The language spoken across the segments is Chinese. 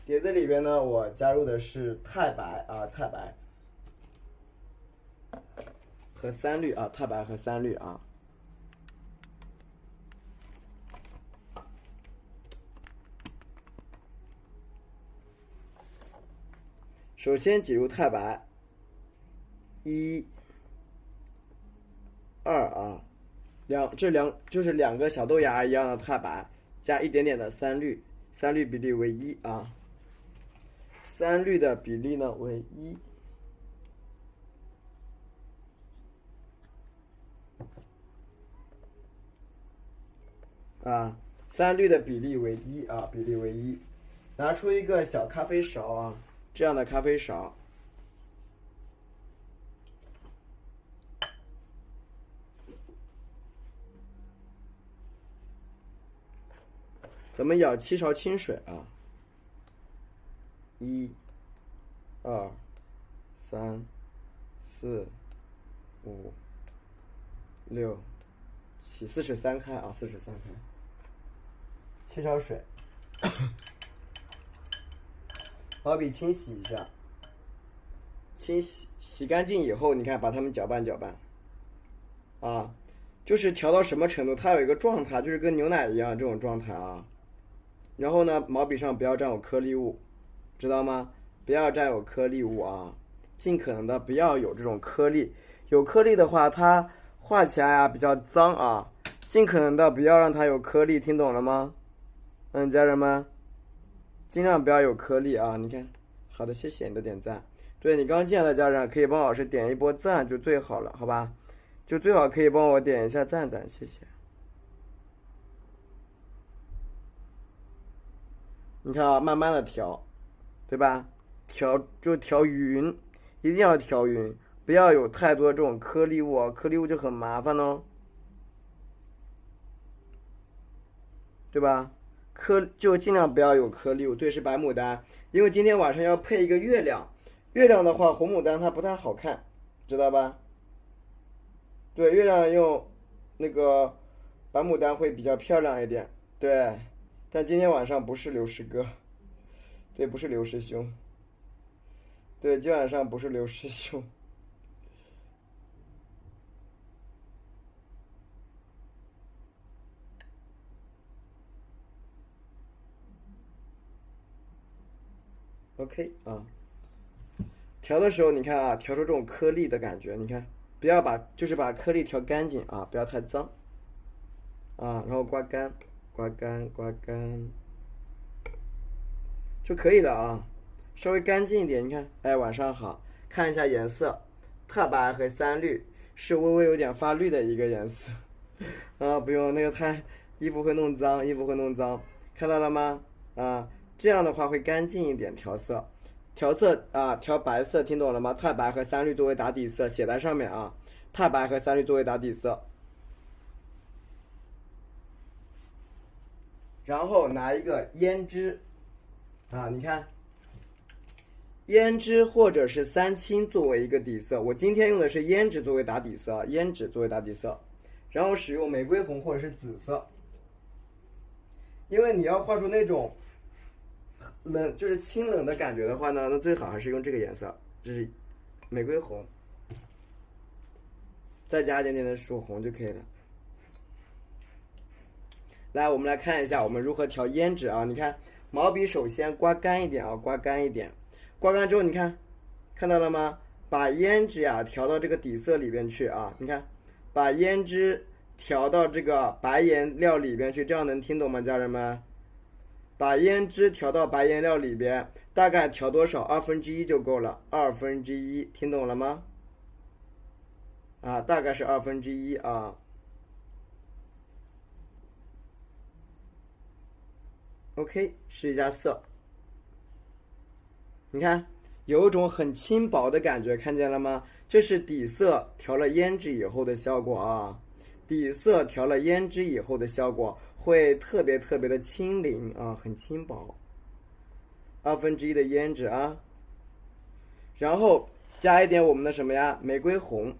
碟子里边呢，我加入的是太白啊，太白和三氯啊，太白和三氯啊。首先挤入太白，1、2啊，就是两个小豆芽一样的太白，加一点点的三氯，三氯比例为1啊，三氯的比例呢为1。啊，三氯的比例为1啊，比例为1。拿出一个小咖啡勺啊，这样的咖啡勺，咱们舀7勺清水啊，1、2、3、4、5、6、7， 43开啊，43开，7勺水，毛笔清洗一下，洗干净以后，你看把它们搅拌搅拌，啊，就是调到什么程度，它有一个状态，就是跟牛奶一样这种状态啊。然后呢，毛笔上不要沾有颗粒物，知道吗？不要沾有颗粒物啊，尽可能的不要有这种颗粒。有颗粒的话，它画起来啊比较脏啊，尽可能的不要让它有颗粒，听懂了吗？家人们，尽量不要有颗粒啊。你看，好的，谢谢你的点赞。对你刚进来的家人，可以帮老师点一波赞就最好了，好吧？就最好可以帮我点一下赞赞，谢谢。你看啊，慢慢的调，对吧？调匀，一定要调匀，不要有太多这种颗粒物，颗粒物就很麻烦哦，对吧？就尽量不要有颗粒物。对，是白牡丹，因为今天晚上要配一个月亮，月亮的话红牡丹它不太好看，知道吧？对，月亮用那个白牡丹会比较漂亮一点，对。但今天晚上不是刘师哥，对，不是刘师兄，对，今晚上不是刘师兄。OK 啊，调的时候你看啊，调出这种颗粒的感觉，你看，不要把颗粒调干净啊，不要太脏啊，然后刮干，刮干，刮干就可以了啊，稍微干净一点。你看，哎，晚上好，看一下颜色，太白和三绿是微微有点发绿的一个颜色啊，不用那个衣服会弄脏，衣服会弄脏，看到了吗？啊，这样的话会干净一点，调色啊，调白色，听懂了吗？太白和三绿作为打底色，写在上面啊。太白和三绿作为打底色，然后拿一个胭脂啊，你看，胭脂或者是三青作为一个底色，我今天用的是胭脂作为打底色，胭脂作为打底色，然后使用玫瑰红或者是紫色，因为你要画出那种冷就是清冷的感觉的话呢，那最好还是用这个颜色，这是玫瑰红，再加一点点的曙红就可以了。来，我们来看一下我们如何调胭脂啊。你看，毛笔首先刮干一点啊，刮干一点，刮干之后你看到了吗？把胭脂呀调到这个底色里边去啊。你看，把胭脂调到这个白颜料里边去，这样能听懂吗，家人们？把胭脂调到白颜料里边，大概调多少？1/2就够了，1/2，听懂了吗？啊，大概是1/2啊。OK， 试一下色，你看有一种很轻薄的感觉，看见了吗？这是底色调了胭脂以后的效果啊。底色调了胭脂以后的效果会特别特别的轻灵啊，很轻薄。1/2的胭脂啊，然后加一点我们的什么呀？玫瑰红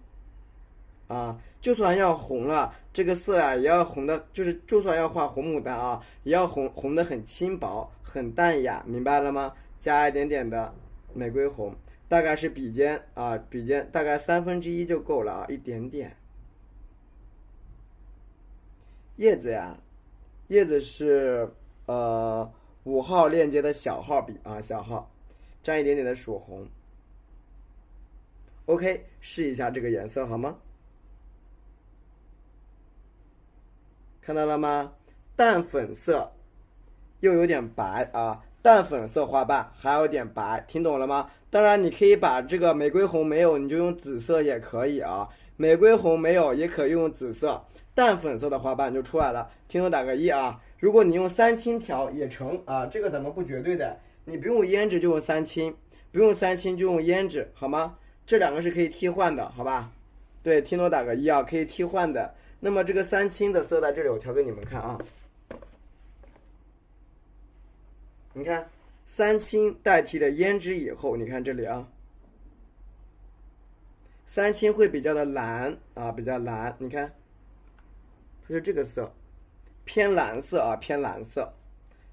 啊，就算要红了，这个色啊也要红的，就是就算要画红牡丹啊，也要红的很轻薄，很淡雅，明白了吗？加一点点的玫瑰红，大概是笔尖大概1/3就够了啊，一点点。叶子呀，叶子是5号链接的小号笔啊，小号，沾一点点的曙红。OK， 试一下这个颜色好吗？看到了吗？淡粉色，又有点白啊，淡粉色花瓣还有点白，听懂了吗？当然，你可以把这个玫瑰红没有，你就用紫色也可以啊。玫瑰红没有，也可以用紫色。淡粉色的花瓣就出来了，听懂打个1啊。如果你用3青调也成啊，这个咱们不绝对的，你不用胭脂就用3青，不用3青就用胭脂，好吗？这两个是可以替换的，好吧？对，听懂打个1啊，可以替换的。那么这个3青的色在这里，我调给你们看啊。你看，3青代替了胭脂以后，你看这里啊，3青会比较的蓝啊，比较蓝，你看，它是这个色，偏蓝色啊，偏蓝色。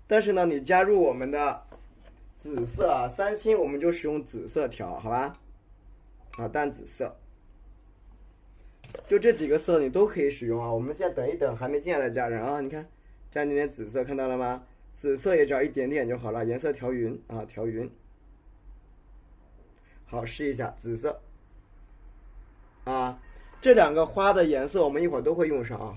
但是呢，你加入我们的紫色啊，3青我们就使用紫色调，好吧？啊，淡紫色。就这几个色你都可以使用啊。我们现在等一等还没进来的家人啊，你看沾点点紫色，看到了吗？紫色也只要一点点就好了，颜色调匀啊，调匀。好，试一下紫色啊。这两个花的颜色我们一会儿都会用上啊。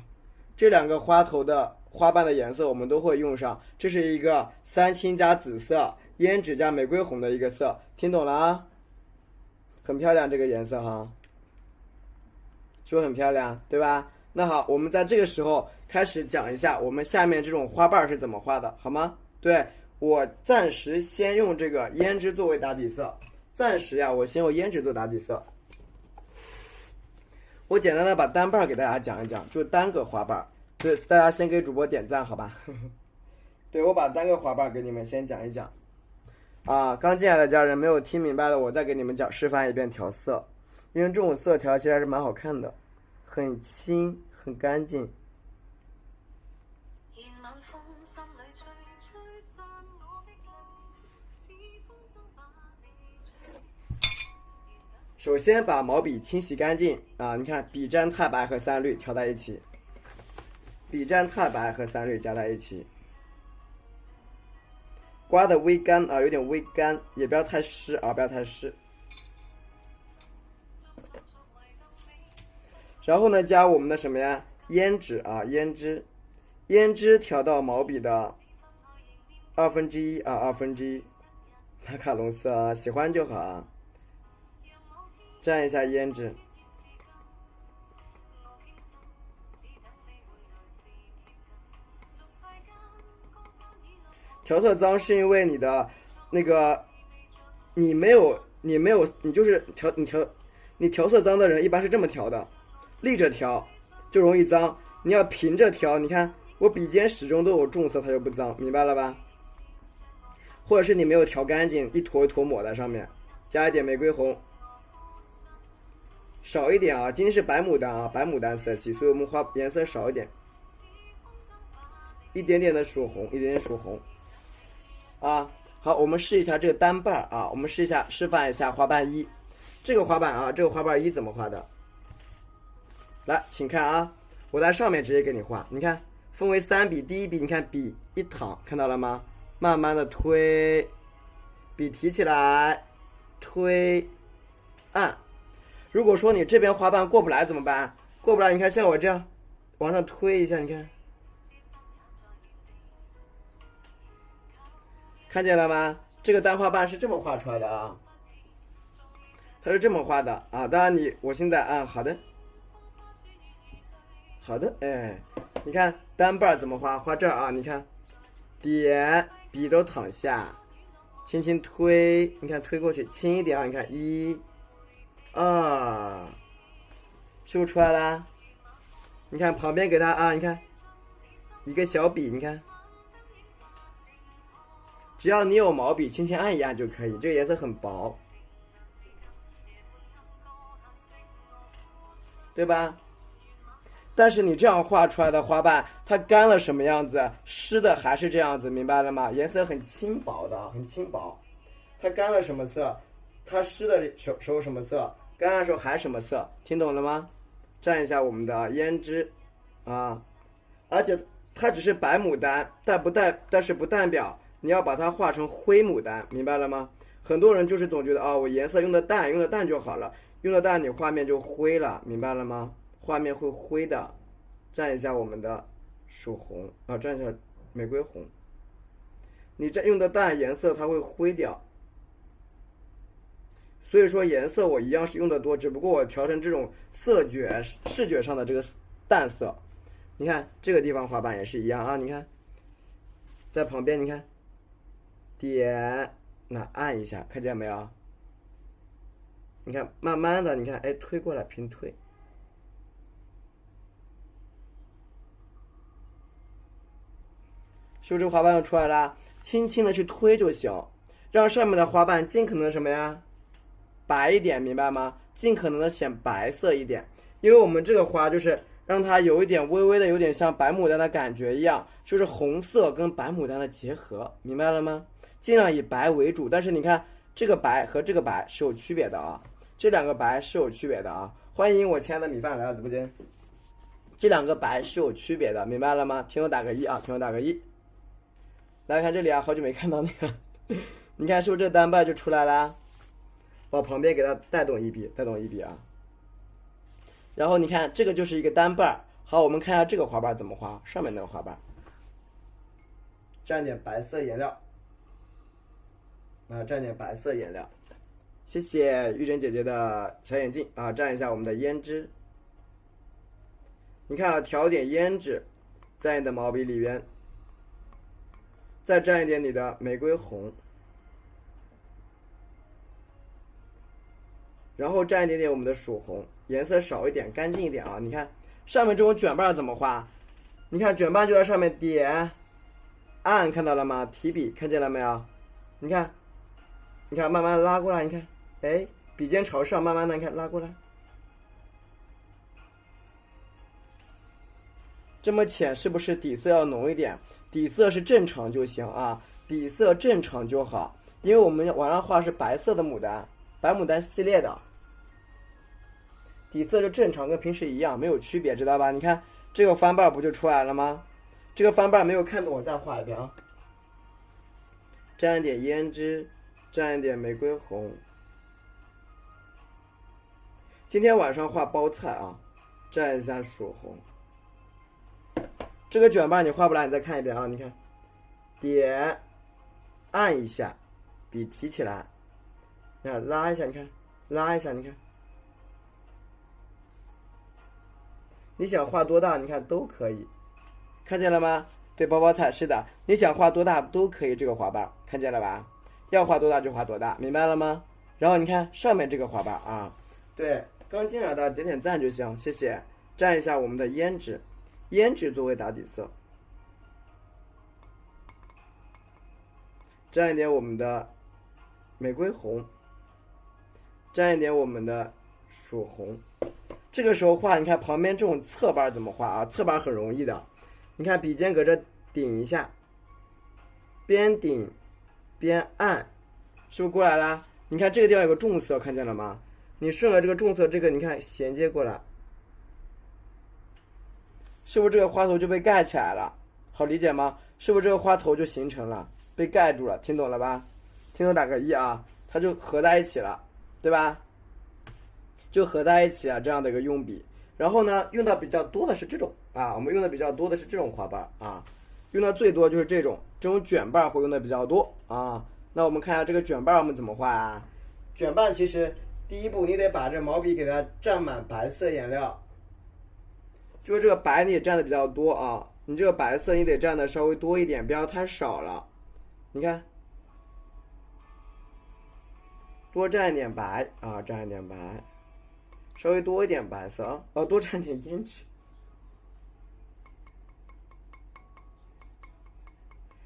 这两个花头的花瓣的颜色我们都会用上。这是一个3青加紫色，胭脂加玫瑰红的一个色，听懂了啊？很漂亮这个颜色哈。是不是很漂亮，对吧？那好，我们在这个时候开始讲一下我们下面这种花瓣是怎么画的，好吗？对，我暂时先用这个胭脂作为打底色，暂时呀，我先用胭脂做打底色。我简单的把单瓣给大家讲一讲，就单个花瓣。对，大家先给主播点赞，好吧？对，我把单个花瓣给你们先讲一讲。啊，刚进来的家人没有听明白的，我再给你们讲示范一遍调色。因为这种色调其实还是蛮好看的，很轻很干净。首先把毛笔清洗干净啊，你看笔沾太白和3绿调在一起，笔沾太白和3绿加在一起，刮的微干啊，有点微干，也不要太湿啊，不要太湿。然后呢，加我们的什么呀？胭脂啊，胭脂调到毛笔的1/2啊，1/2，马卡龙色啊，喜欢就好啊。蘸一下胭脂，调色脏是因为你的那个你就是你调色脏的人一般是这么调的。立着调就容易脏，你要平着调，你看我笔尖始终都有重色，它就不脏，明白了吧？或者是你没有调干净，一坨一坨抹在上面，加一点玫瑰红，少一点啊，今天是白牡丹啊，白牡丹色系，所以我们画颜色少一点，一点点的曙红，一点点曙红啊。好，我们试一下这个单瓣啊，我们示范一下花瓣1，这个花瓣啊，这个花瓣1怎么画的？来，请看啊，我在上面直接给你画，你看分为3笔，第一笔你看笔一躺，看到了吗？慢慢的推，笔提起来，推，按。如果说你这边花瓣过不来怎么办？过不来，你看像我这样往上推一下，你看见了吗？这个单花瓣是这么画出来的啊，它是这么画的啊。当然我现在按好的。好的，哎，你看单瓣怎么画？画这儿啊，你看，点笔都躺下，轻轻推，你看推过去，轻一点啊，你看1、2，是不是出来啦？你看旁边给它啊，你看一个小笔，你看，只要你有毛笔，轻轻按一按就可以。这个颜色很薄，对吧？但是你这样画出来的花瓣，它干了什么样子？湿的还是这样子，明白了吗？颜色很轻薄的，很轻薄。它干了什么色？它湿的时候什么色？干的时候还什么色？听懂了吗？蘸一下我们的胭脂啊，而且它只是白牡丹，但是不代表你要把它画成灰牡丹，明白了吗？很多人就是总觉得我颜色用的淡就好了，用的淡你画面就灰了，明白了吗？画面会灰的。蘸一下我们的曙红啊，蘸一下玫瑰红。你这用的淡，颜色它会灰掉。所以说颜色我一样是用的多，只不过我调成这种视觉上的这个淡色。你看这个地方花瓣也是一样啊，你看在旁边，你看点那按一下，看见没有？你看慢慢的，你看推过来平推，是不是这个花瓣就出来了？轻轻的去推就行，让上面的花瓣尽可能什么呀？白一点，明白吗？尽可能的显白色一点，因为我们这个花就是让它有一点微微的有点像白牡丹的感觉一样，就是红色跟白牡丹的结合，明白了吗？尽量以白为主，但是你看这个白和这个白是有区别的啊，这两个白是有区别的啊。欢迎我亲爱的米饭来到直播间，这两个白是有区别的，明白了吗？听我打个一啊，听我打个一。来看这里啊，好久没看到那个，你看是不是这单瓣就出来了？往旁边给它带动一笔啊。然后你看这个就是一个单瓣。好，我们看一下这个花瓣怎么画，上面那个花瓣，蘸点白色颜料啊，蘸点白色颜料。谢谢玉珍姐姐的小眼镜啊，蘸一下我们的胭脂。你看啊，调点胭脂在你的毛笔里边，再蘸一点你的玫瑰红。然后蘸一点点我们的曙红，颜色少一点，干净一点啊！你看上面这种卷瓣怎么画？你看卷瓣就在上面点按，看到了吗？提笔看见了没有？你看慢慢拉过来，你看，笔尖朝上，慢慢的你看拉过来，这么浅是不是底色要浓一点？底色是正常就行啊，底色正常就好，因为我们往上画是白色的牡丹。白牡丹系列的底色就正常，跟平时一样，没有区别，知道吧？你看这个翻瓣不就出来了吗？这个翻瓣没有看懂，我再画一遍啊。蘸一点胭脂，蘸一点玫瑰红。今天晚上画包菜啊，蘸一下曙红。这个卷瓣你画不来，你再看一遍啊。你看，点按一下，笔提起来。你看拉一下，你看拉一下，你看，你想画多大，你看都可以，看见了吗？对，包包菜是的，你想画多大都可以，这个花瓣看见了吧？要画多大就画多大，明白了吗？然后你看上面这个花瓣啊，对，刚进来的点点赞就行，谢谢。蘸一下我们的胭脂，胭脂作为打底色，蘸一点我们的玫瑰红。蘸一点我们的曙红，这个时候画，你看旁边这种侧瓣怎么画啊？侧瓣很容易的，你看笔尖搁这顶一下，边顶边按，是不是过来了？你看这个地方有个重色，看见了吗？你顺着这个重色，这个你看衔接过来，是不是这个花头就被盖起来了？好理解吗？是不是这个花头就形成了，被盖住了？听懂了吧？听懂打个一啊，它就合在一起了。对吧？就合在一起啊，这样的一个用笔。然后呢，用的比较多的是这种啊，我们用的比较多的是这种花瓣啊，用的最多就是这种卷瓣会用的比较多啊。那我们看一下这个卷瓣我们怎么画啊？卷瓣其实第一步你得把这毛笔给它蘸满白色颜料，就是这个白你也蘸的比较多啊，你这个白色你得蘸的稍微多一点，不要太少了。你看。多蘸一点白啊，蘸一点白，稍微多一点白色啊，多蘸点胭脂，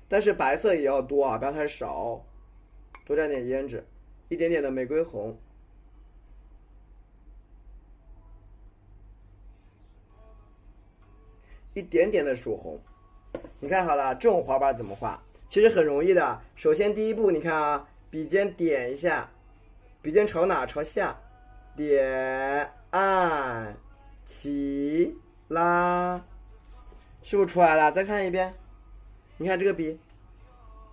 但是白色也要多啊，不要太少，多蘸点胭脂，一点点的玫瑰红，一点点的曙红。你看好了，这种花瓣怎么画？其实很容易的。首先第一步，你看啊，笔尖点一下，笔尖朝哪？朝下，点按起拉，是不是出来了？再看一遍，你看这个笔，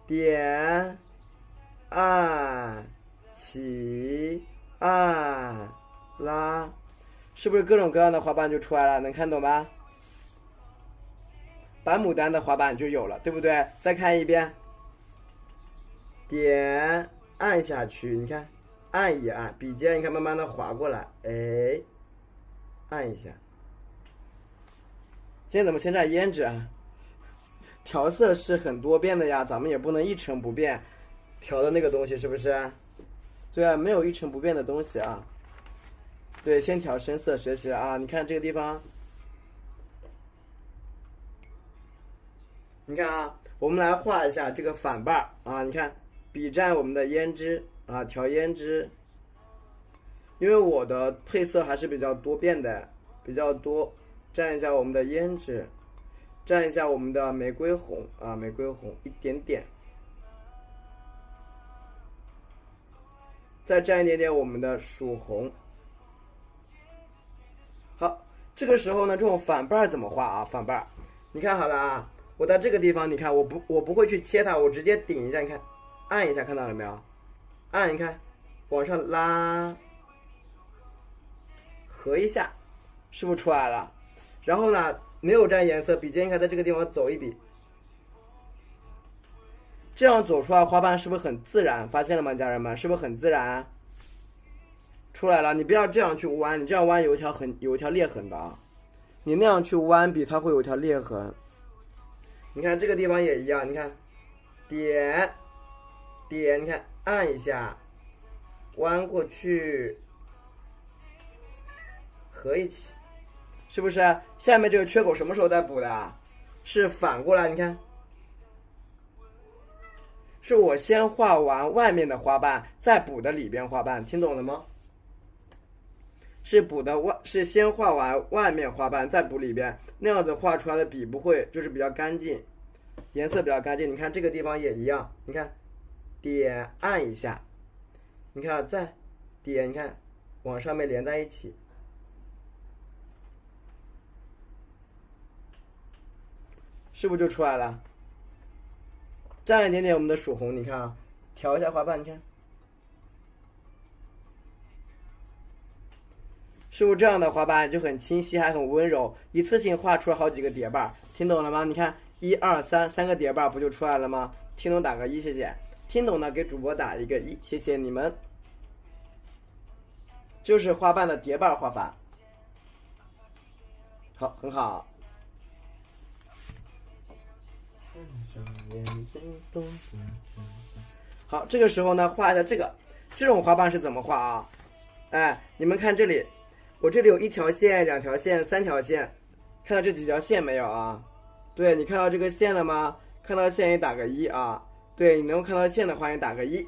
点按起按拉，是不是各种各样的花瓣就出来了？能看懂吗？白牡丹的花瓣就有了，对不对？再看一遍，点按下去，你看，按一按，笔尖你看慢慢的滑过来，哎，按一下。今天怎么现在胭脂啊？调色是很多变的呀，咱们也不能一成不变调的那个东西，是不是？对啊，没有一成不变的东西啊。对，先调深色学习啊。你看这个地方，你看啊，我们来画一下这个反瓣啊。你看，笔蘸我们的胭脂啊，调胭脂。因为我的配色还是比较多变的，比较多。蘸一下我们的胭脂，蘸一下我们的玫瑰红啊，玫瑰红一点点，再蘸一点点我们的曙红。好，这个时候呢，这种反瓣怎么画啊？反瓣，你看好了啊，我在这个地方，你看我不会去切它，我直接顶一下，你看，按一下，看到了没有？按，你看，往上拉，合一下，是不是出来了？然后呢，没有沾颜色，笔尖看在这个地方走一笔，这样走出来花瓣是不是很自然？发现了吗，家人们？是不是很自然？出来了，你不要这样去弯，你这样弯有一条裂痕的啊，你那样去弯笔它会有一条裂痕。你看这个地方也一样，你看，点，你看按一下，弯过去，合一起。是不是下面这个缺口什么时候再补的啊？是反过来，你看，是我先画完外面的花瓣，再补的里边花瓣，听懂了吗？是先画完外面花瓣，再补里边，那样子画出来的笔不会就是比较干净，颜色比较干净。你看这个地方也一样，你看，点按一下，你看再点，你看往上面连在一起。是不是就出来了？蘸一点点我们的曙红，你看啊，调一下花瓣，你看，是不是这样的花瓣就很清晰，还很温柔，一次性画出了好几个叠瓣，听懂了吗？你看1、2、3，三个叠瓣不就出来了吗？听懂打个1，谢谢。听懂的给主播打一个1，谢谢你们。就是花瓣的叠瓣画法，好，很好。好，这个时候呢，画一下这种花瓣是怎么画啊？哎，你们看这里，我这里有1条线、2条线、3条线，看到这几条线没有啊？对，你看到这个线了吗？看到线也打个1啊。对，你能看到线的话，也打个1。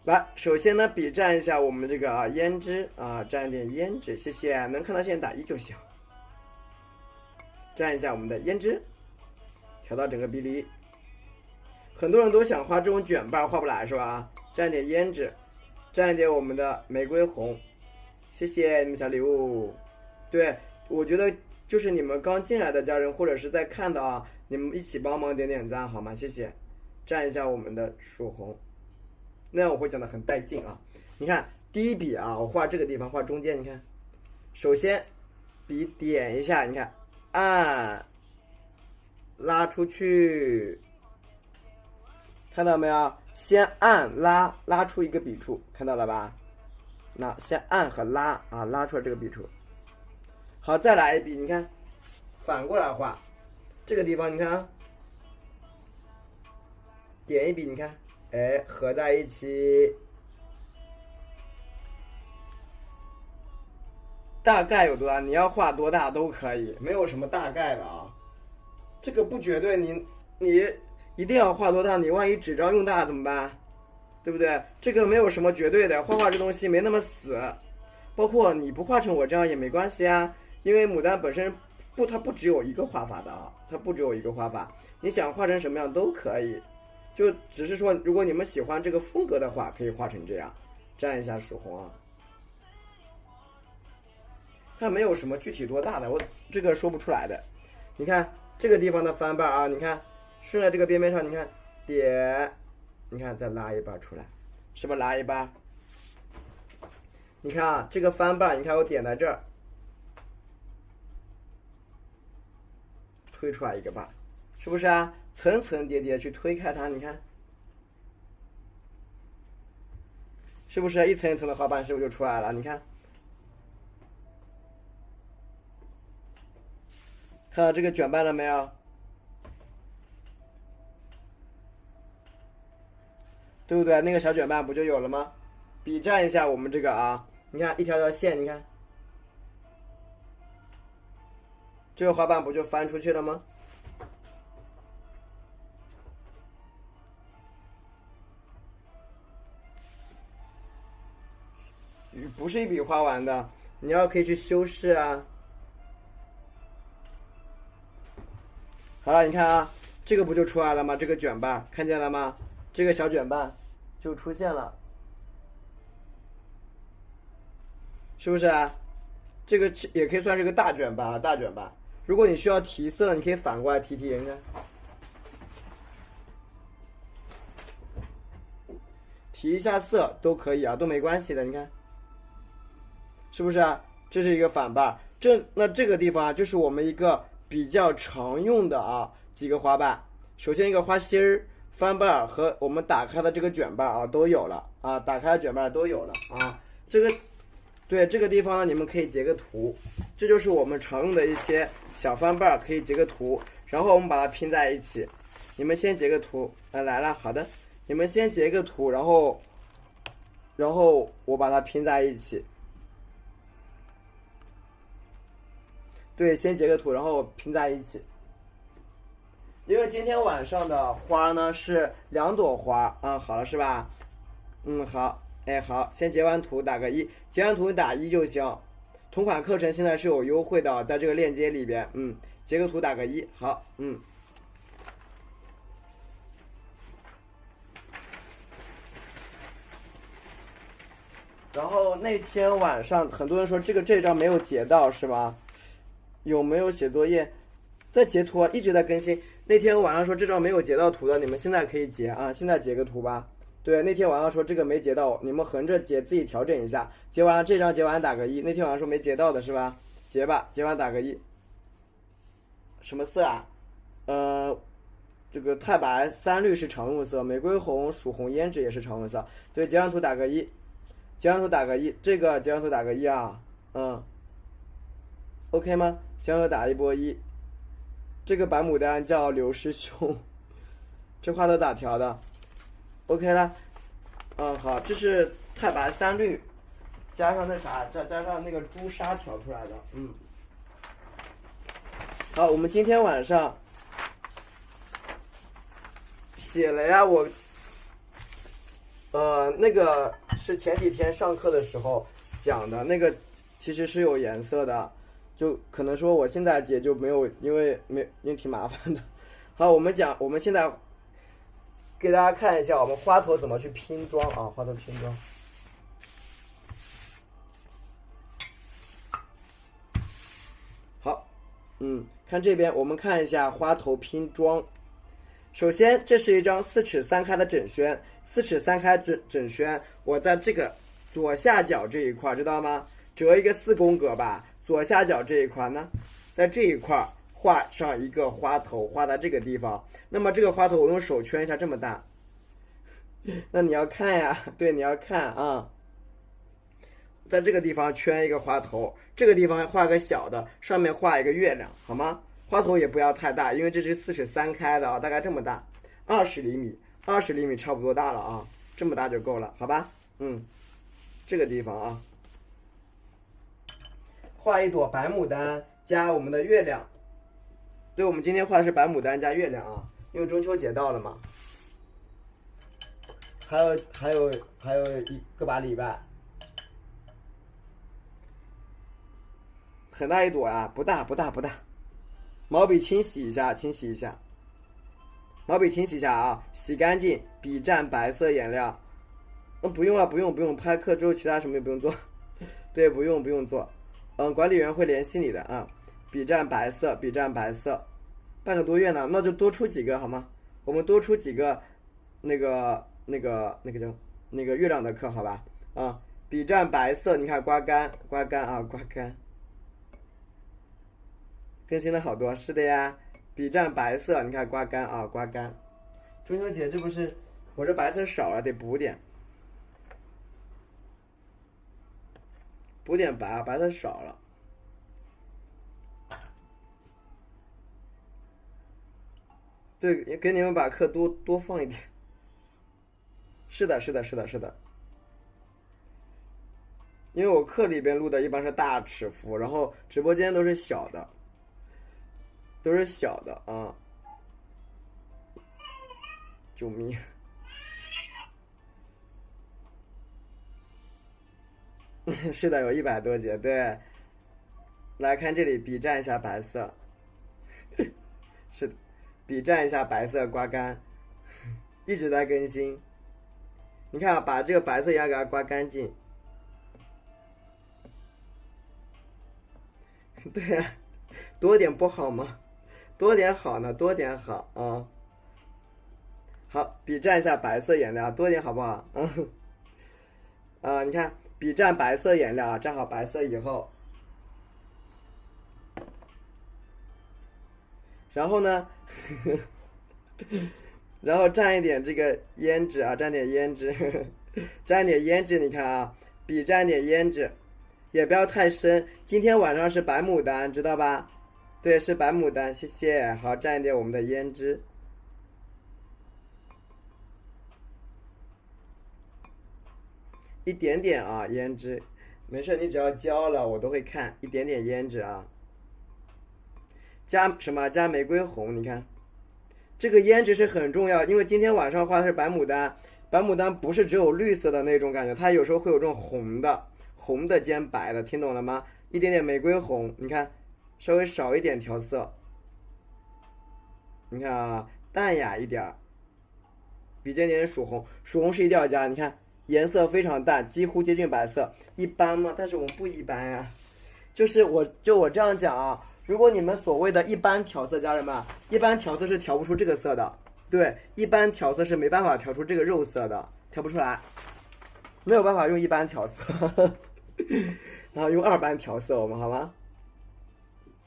来，首先呢，笔蘸一下我们这个胭脂啊，蘸一点胭脂，谢谢。能看到线打1就行。蘸一下我们的胭脂，调到整个笔里。很多人都想画这种卷瓣，画不来是吧？蘸点胭脂，蘸一点我们的玫瑰红，谢谢你们小礼物。对，我觉得就是你们刚进来的家人，或者是在看的啊，你们一起帮忙点点赞好吗？谢谢。蘸一下我们的曙红。那样我会讲的很带劲啊！你看第一笔啊，我画这个地方，画中间，你看，首先笔点一下，你看按拉出去，看到没有？先按拉出一个笔触，看到了吧？那先按和拉啊，拉出来这个笔触。好，再来一笔，你看反过来画，这个地方你看啊，点一笔，你看。哎，合在一起，大概有多大？你要画多大都可以，没有什么大概的啊。这个不绝对，你一定要画多大，你万一纸张用大怎么办？对不对？这个没有什么绝对的，画画这东西没那么死。包括你不画成我这样也没关系啊，因为牡丹本身它不只有一个画法的啊，它不只有一个画法，你想画成什么样都可以，就只是说如果你们喜欢这个风格的话，可以画成这样，蘸一下曙红啊。它没有什么具体多大的，我这个说不出来的。你看这个地方的翻瓣啊，你看顺着这个边边上，你看点，你看再拉一瓣出来，是不是拉一瓣？你看啊，这个翻瓣，你看我点在这儿，推出来一个瓣，是不是啊？层层叠叠去推开它，你看，是不是一层一层的花瓣，是不是就出来了？你看，看到这个卷瓣了没有？对不对？那个小卷瓣不就有了吗？比蘸一下我们这个啊，你看一条条线，你看这个花瓣不就翻出去了吗？不是一笔画完的，你要可以去修饰啊。好了，你看啊，这个不就出来了吗？这个卷瓣看见了吗？这个小卷瓣就出现了，是不是啊？这个也可以算是个大卷瓣啊，大卷瓣。如果你需要提色，你可以反过来提提人家，提一下色都可以啊，都没关系的。你看，是不是啊？这是一个反瓣，那这个地方啊，就是我们一个比较常用的啊几个花瓣。首先一个花心儿、翻瓣和我们打开的这个卷瓣啊都有了啊，打开的卷瓣都有了啊。这个对这个地方呢，你们可以截个图，这就是我们常用的一些小翻瓣，可以截个图，然后我们把它拼在一起。你们先截个图，来了，好的，你们先截个图，然后我把它拼在一起。对，先截个图，然后拼在一起。因为今天晚上的花呢是2朵花啊，好了是吧？好，哎好，先截完图打个1，截完图打1就行。同款课程现在是有优惠的，在这个链接里边，截个图打个1，好，然后那天晚上很多人说这张没有截到是吗？有没有写作业？在截图啊，一直在更新。那天晚上说这张没有截到图的，你们现在可以截啊，现在截个图吧。对，那天晚上说这个没截到，你们横着截，自己调整一下。截完这张截完打个1，那天晚上说没截到的是吧？截吧，截完打个1。什么色啊？这个太白、3绿是常用色，玫瑰红、曙红、胭脂也是常用色。对，截完图打个1，截完图打个1，这个截完图打个1啊，OK 吗？截完图打一波1。这个白牡丹叫刘师兄，这花都咋调的 ？OK 了，好，这是太白3绿，加上那啥，加上那个朱砂调出来的，好，我们今天晚上写了呀，我，那个是前几天上课的时候讲的，那个其实是有颜色的。就可能说我现在解就没有，因为挺麻烦的。好，我们现在给大家看一下我们花头怎么去拼装啊，花头拼装。好，看这边，我们看一下花头拼装。首先，这是一张4尺3开的整宣，4尺3开整宣，我在这个左下角这一块，知道吗？折一个4宫格吧。左下角这一块呢，在这一块画上一个花头，画在这个地方。那么这个花头我用手圈一下，这么大。那你要看呀，对，你要看啊。在这个地方圈一个花头，这个地方画个小的，上面画一个月亮，好吗？花头也不要太大，因为这是4尺3开的啊，大概这么大，20厘米，20厘米差不多大了啊，这么大就够了，好吧？这个地方啊。画一朵白牡丹加我们的月亮，对，我们今天画的是白牡丹加月亮啊，因为中秋节到了嘛。还有一个把礼拜，很大一朵啊，不大不大不大。毛笔清洗一下，清洗一下。毛笔清洗一下啊，洗干净，笔蘸白色颜料。不用啊，不用，拍课之后其他什么也不用做。对，不用做。管理员会联系你的啊。笔蘸白色，笔蘸白色，半个多月呢，那就多出几个好吗？我们多出几个那个月亮的课好吧？啊，笔蘸白色，你看刮干啊，刮干。更新了好多，是的呀。笔蘸白色，你看刮干啊，刮干。中秋节这不是我这白色少了，得补点，补点白啊，白色少了。对，给你们把课多放一点。是的。因为我课里边录的一般是大尺幅，然后直播间都是小的。啊！救命！是的，有100多节。对，来看这里，笔蘸一下白色。是的，笔蘸一下白色，刮干，一直在更新。你看啊，把这个白色也给它刮干净。对呀，多点不好吗？多点好呢，多点好啊。好，笔蘸一下白色颜料，多点好不好？你看，笔蘸白色颜料，蘸好白色以后，然后呢，然后蘸一点这个胭脂啊，蘸点胭脂，蘸点胭脂，你看啊，笔蘸点胭脂，也不要太深。今天晚上是白牡丹，知道吧？对，是白牡丹，谢谢。好，蘸一点我们的胭脂，一点点啊，胭脂，没事，你只要教了我都会看，一点点胭脂啊。加什么？加玫瑰红，你看，这个胭脂是很重要，因为今天晚上画的是白牡丹，白牡丹不是只有绿色的那种感觉，它有时候会有这种红的兼白的，听懂了吗？一点点玫瑰红，你看。稍微少一点调色，你看啊，淡雅一点，笔尖点曙红，曙红是一定要加。你看颜色非常淡，几乎接近白色，一般吗？但是我们不一般呀。就是我这样讲啊，如果你们所谓的一般调色，家人们，一般调色是调不出这个色的，对，一般调色是没办法调出这个肉色的，调不出来，没有办法用一般调色，然后用2班调色，我们好吗？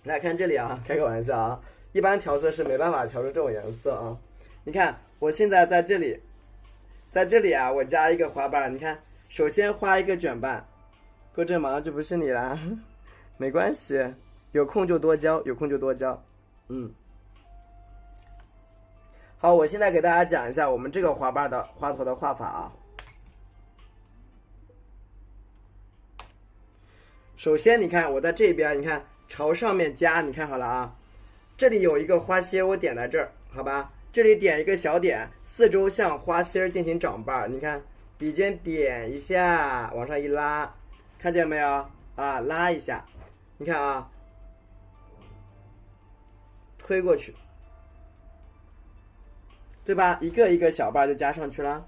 来看这里啊，开个玩笑啊，一般调色是没办法调出这种颜色啊。你看我现在在这里啊，我加一个花瓣，你看，首先画一个卷瓣。郭正忙，这不是你啦，没关系，有空就多教。好，我现在给大家讲一下我们这个花瓣的花头的画法啊。首先你看我在这边，你看。朝上面加，你看好了啊，这里有一个花心，我点在这儿，好吧？这里点一个小点，四周向花心进行长瓣，你看，笔尖点一下，往上一拉，看见没有啊？拉一下，你看啊，推过去，对吧？一个一个小瓣就加上去了。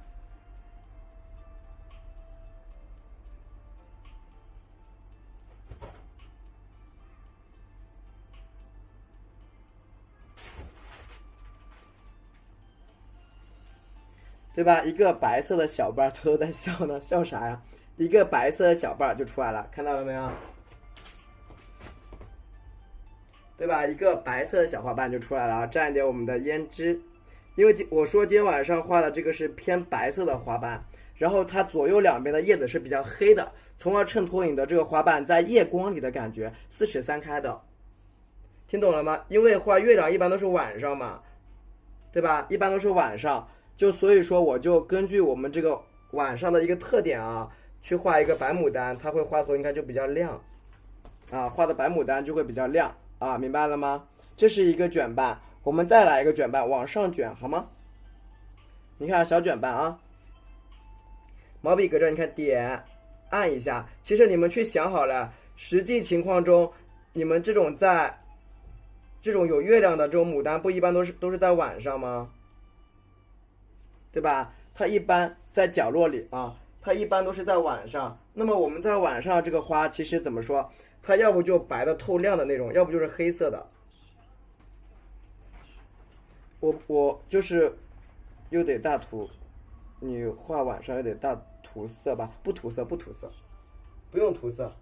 对吧？一个白色的小瓣，都在笑呢，笑啥呀？一个白色的小瓣就出来了，看到了没有？对吧？一个白色的小花瓣就出来了啊！蘸一点我们的胭脂，因为我说今天晚上画的这个是偏白色的花瓣，然后它左右两边的叶子是比较黑的，从而衬托你的这个花瓣在夜光里的感觉，4尺3开的，听懂了吗？因为画月亮一般都是晚上嘛，对吧？一般都是晚上。就所以说，我就根据我们这个晚上的一个特点啊，去画一个白牡丹，它会花头，你看就比较亮，啊，画的白牡丹就会比较亮啊，明白了吗？这是一个卷瓣，我们再来一个卷瓣，往上卷好吗？你看小卷瓣啊，毛笔搁这，你看点按一下，其实你们去想好了，实际情况中你们这种有月亮的这种牡丹，不一般都是在晚上吗？对吧？它一般在角落里啊，它一般都是在晚上。那么我们在晚上这个花，其实怎么说？它要不就白的透亮的那种，要不就是黑色的。我就是又得大涂，你画晚上又得大涂色吧？不涂色，不涂色，不用涂色，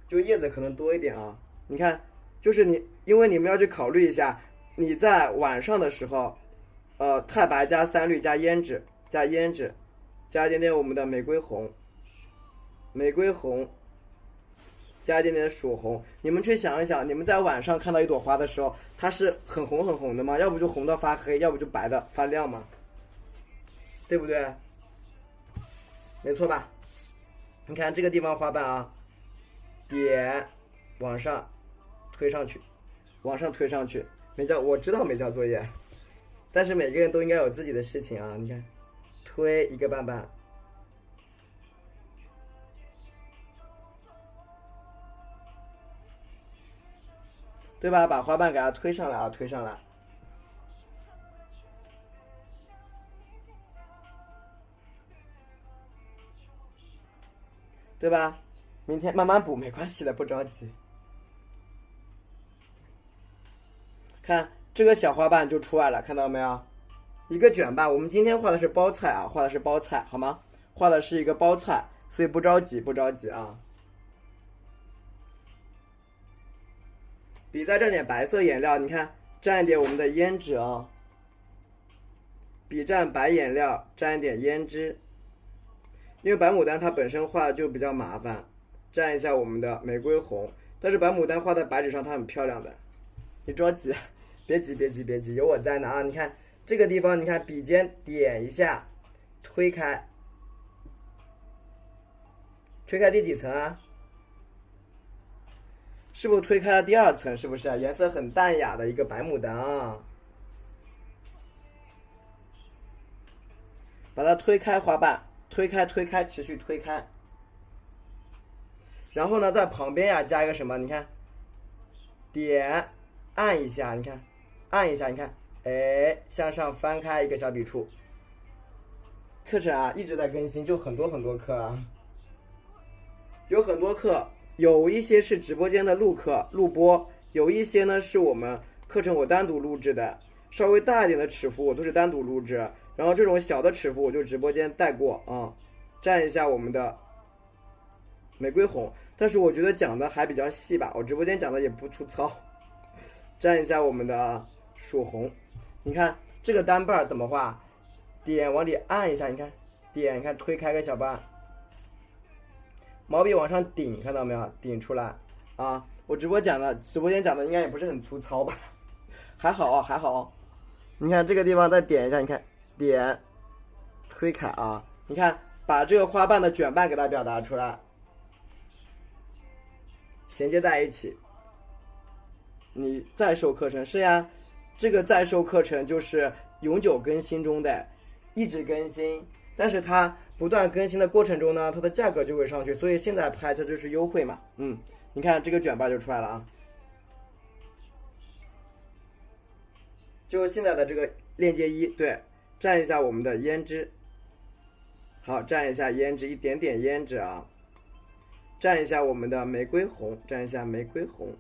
就叶子可能多一点啊。你看，就是因为你们要去考虑一下，你在晚上的时候，太白加三绿加胭脂，加一点点我们的玫瑰红，加一点点曙红。你们去想一想，你们在晚上看到一朵花的时候，它是很红很红的吗？要不就红到发黑，要不就白的发亮嘛，对不对？没错吧？你看这个地方花瓣啊，点往上推上去，我知道没交作业，但是每个人都应该有自己的事情啊。你看，推一个瓣瓣，对吧？把花瓣给它推上来啊，推上来，对吧？明天慢慢补，没关系的，不着急。看这个小花瓣就出来了，看到没有？一个卷瓣。我们今天画的是包菜啊，画的是包菜，好吗？画的是一个包菜，所以不着急，不着急啊。笔再蘸点白色颜料，你看，蘸一点我们的胭脂啊。笔蘸白颜料，蘸一点胭脂。因为白牡丹它本身画就比较麻烦，蘸一下我们的玫瑰红。但是白牡丹画在白纸上它很漂亮的，你着急，别急，有我在呢啊！你看这个地方，你看笔尖点一下，推开第几层啊？是不是推开了第二层？是不是颜色很淡雅的一个白牡丹啊？把它推开花瓣，推开，持续推开。然后呢，在旁边呀加一个什么？你看，点按一下，你看，按一下，你看，哎，向上翻开一个小笔触。课程啊一直在更新，就很多课啊，有很多课，有一些是直播间的录播，有一些呢是我们课程我单独录制的，稍微大一点的尺幅我都是单独录制，然后这种小的尺幅我就直播间带过啊。蘸一下我们的玫瑰红，但是我觉得讲的还比较细吧，我直播间讲的也不粗糙。蘸一下我们的曙红，你看这个单瓣怎么画？点往里按一下，你看，点，你看推开个小瓣，毛笔往上顶，看到没有？顶出来啊！我直播间讲的应该也不是很粗糙吧？还好。你看这个地方再点一下，你看点推开啊！你看把这个花瓣的卷瓣给它表达出来，衔接在一起。你在售课程是呀，这个在售课程就是永久更新中的，一直更新，但是它不断更新的过程中呢，它的价格就会上去，所以现在拍它就是优惠嘛。你看这个卷瓣就出来了啊，就现在的这个链接一，对，蘸一下我们的胭脂，好，蘸一下胭脂，一点点胭脂啊，蘸一下我们的玫瑰红，蘸一下玫瑰红，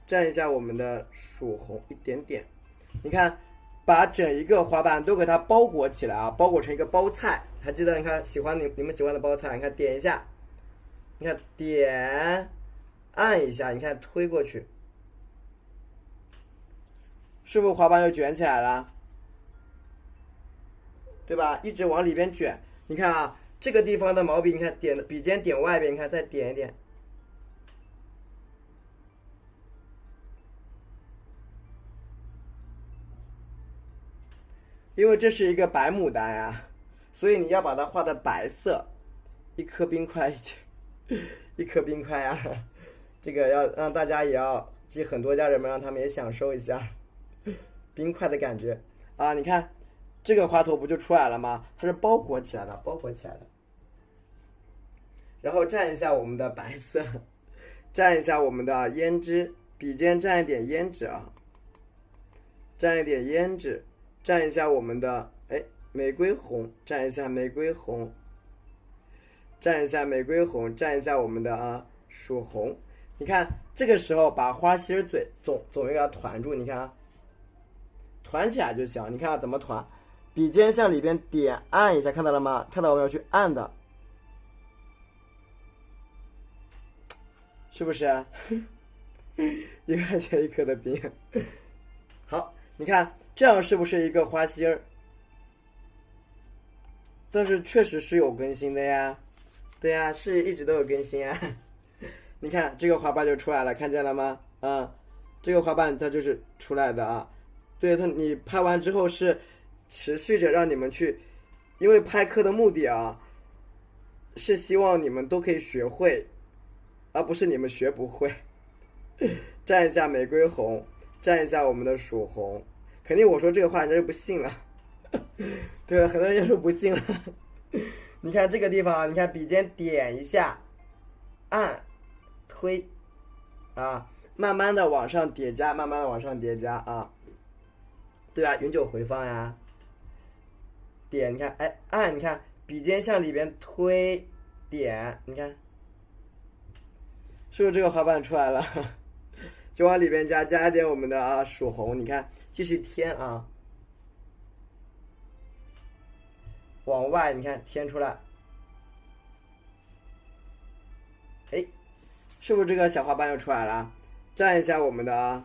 蘸一下我们的曙红，一点点，你看。把整一个花瓣都给它包裹起来啊，包裹成一个包菜。还记得你看你们喜欢的包菜，你看点一下，你看点按一下，你看推过去，是不是花瓣又卷起来了？对吧？一直往里边卷。你看啊，这个地方的毛笔，你看点笔尖点外边，你看再点一点。因为这是一个白牡丹呀，所以你要把它画的白色，一颗冰块一颗冰块呀，这个要让大家也要记很多家人们，让他们也享受一下冰块的感觉啊！你看这个花头不就出来了吗？它是包裹起来的，然后蘸一下我们的白色，蘸一下我们的胭脂，笔尖蘸一点胭脂啊，蘸一点胭脂，蘸一下我们的玫瑰红，蘸一下玫瑰红，蘸一下玫瑰红，蘸一下我们的曙红。你看这个时候把花心嘴总要给它团住，你看啊，团起来就行。你看怎么团？笔尖向里边点按一下，看到了吗？看到我们要去按的，是不是？1块钱1颗的冰。好，你看这样是不是一个花心儿？但是确实是有更新的呀，对呀，是一直都有更新啊。你看这个花瓣就出来了，看见了吗？这个花瓣它就是出来的啊。对，它你拍完之后是持续着让你们去，因为拍课的目的啊，是希望你们都可以学会，而不是你们学不会。蘸一下玫瑰红，蘸一下我们的曙红，肯定我说这个话人家就不信了。对，很多人就说不信了。你看这个地方，你看笔尖点一下，按，推，慢慢的往上叠加，慢慢的往上叠加啊。对啊，永久回放呀。点，你看，按，你看笔尖向里边推，点，你看，是不是这个花瓣出来了？就往里边加一点我们的曙红，你看，继续添啊。往外你看添出来，是不是这个小花瓣又出来了？蘸一下我们的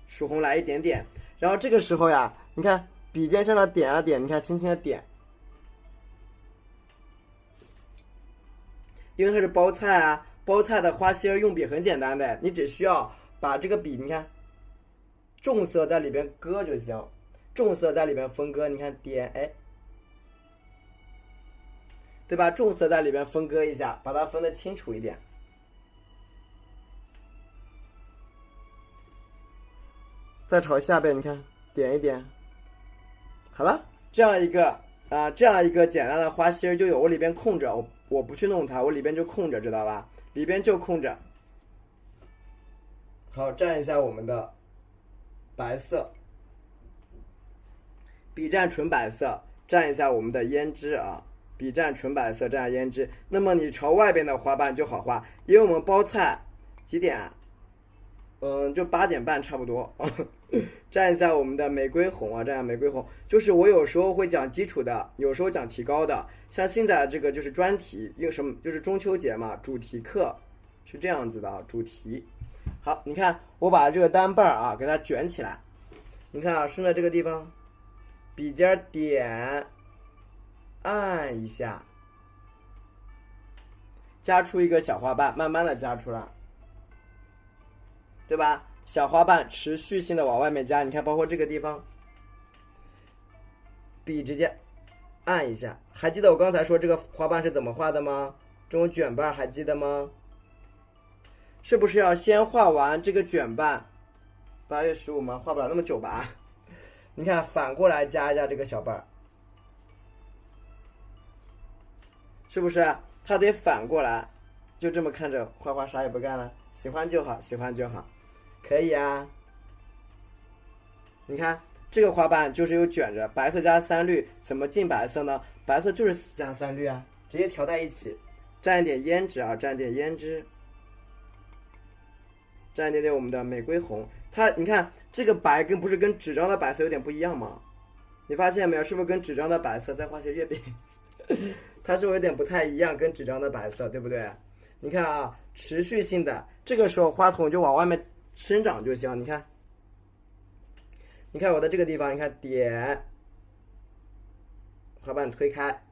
曙红，来一点点。然后这个时候呀，你看笔尖向上点啊点，你看轻轻的点，因为它是包菜啊，包菜的花心用笔很简单的，你只需要把这个笔你看重色在里边搁就行，重色在里边分割，你看点，对吧？重色在里边分割一下，把它分得清楚一点。再朝下边，你看点一点，好了，这样一个简单的花心就有。我里边空着，我不去弄它，我里边就空着，知道吧？里边就空着。好，蘸一下我们的白色，笔蘸纯白色，蘸一下我们的胭脂啊。笔蘸纯白色，蘸下胭脂。那么你朝外边的花瓣就好画，因为我们包菜几点啊？就8点半差不多。蘸一下我们的玫瑰红啊，蘸下玫瑰红。就是我有时候会讲基础的，有时候讲提高的。像现在这个就是专题，因为什么？就是中秋节嘛，主题课是这样子的啊，主题。好，你看我把这个单瓣啊给它卷起来，你看啊，顺着这个地方，笔尖点。按一下，加出一个小花瓣，慢慢的加出来，对吧？小花瓣持续性的往外面加，你看，包括这个地方，笔直接按一下。还记得我刚才说这个花瓣是怎么画的吗？这种卷瓣还记得吗？是不是要先画完这个卷瓣？8月15吗？画不了那么久吧？你看，反过来加一下这个小瓣。是不是它得反过来？就这么看着画画，啥也不干了，喜欢就好，喜欢就好，可以啊。你看这个花瓣就是有卷着，白色加3绿，怎么进白色呢？白色就是加3绿啊，直接调在一起。蘸一点胭脂啊，蘸点胭脂，蘸一点点我们的玫瑰红。它你看这个白不是跟纸张的白色有点不一样吗？你发现没有？是不是跟纸张的白色再画些月饼？它是有点不太一样，跟纸张的白色，对不对？你看啊，持续性的，这个时候花筒就往外面生长就行。你看我的这个地方，你看点，花瓣推开，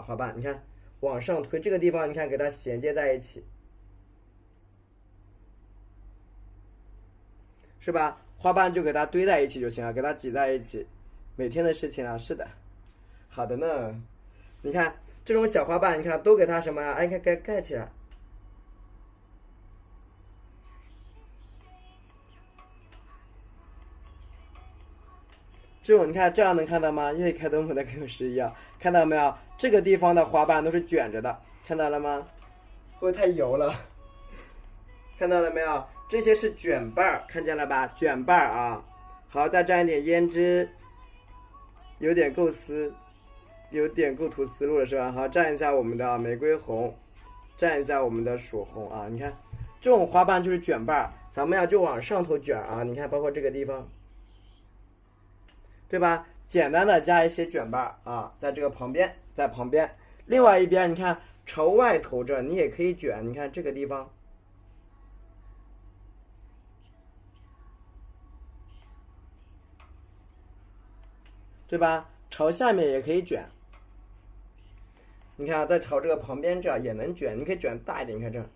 花瓣你看往上推，这个地方你看给它衔接在一起，是吧？花瓣就给它堆在一起就行了，给它挤在一起。每天的事情啊，是的，好的呢。你看这种小花瓣，你看都给它什么啊？你看盖起来。这种你看这样能看到吗？又开灯不的跟我是一样，看到没有？这个地方的花瓣都是卷着的，看到了吗？会太油了。看到了没有？这些是卷瓣儿，看见了吧？卷瓣儿啊。好，再蘸一点胭脂，有点构图思路了是吧？好，蘸一下我们的玫瑰红，蘸一下我们的曙红啊。你看，这种花瓣就是卷瓣儿，咱们呀就往上头卷啊。你看，包括这个地方，对吧？简单的加一些卷瓣儿啊，在这个旁边，在旁边。另外一边，你看朝外头着，你也可以卷。你看这个地方。对吧？朝下面也可以卷，你看啊，在朝这个旁边这样也能卷，你可以卷大一点，你看这样，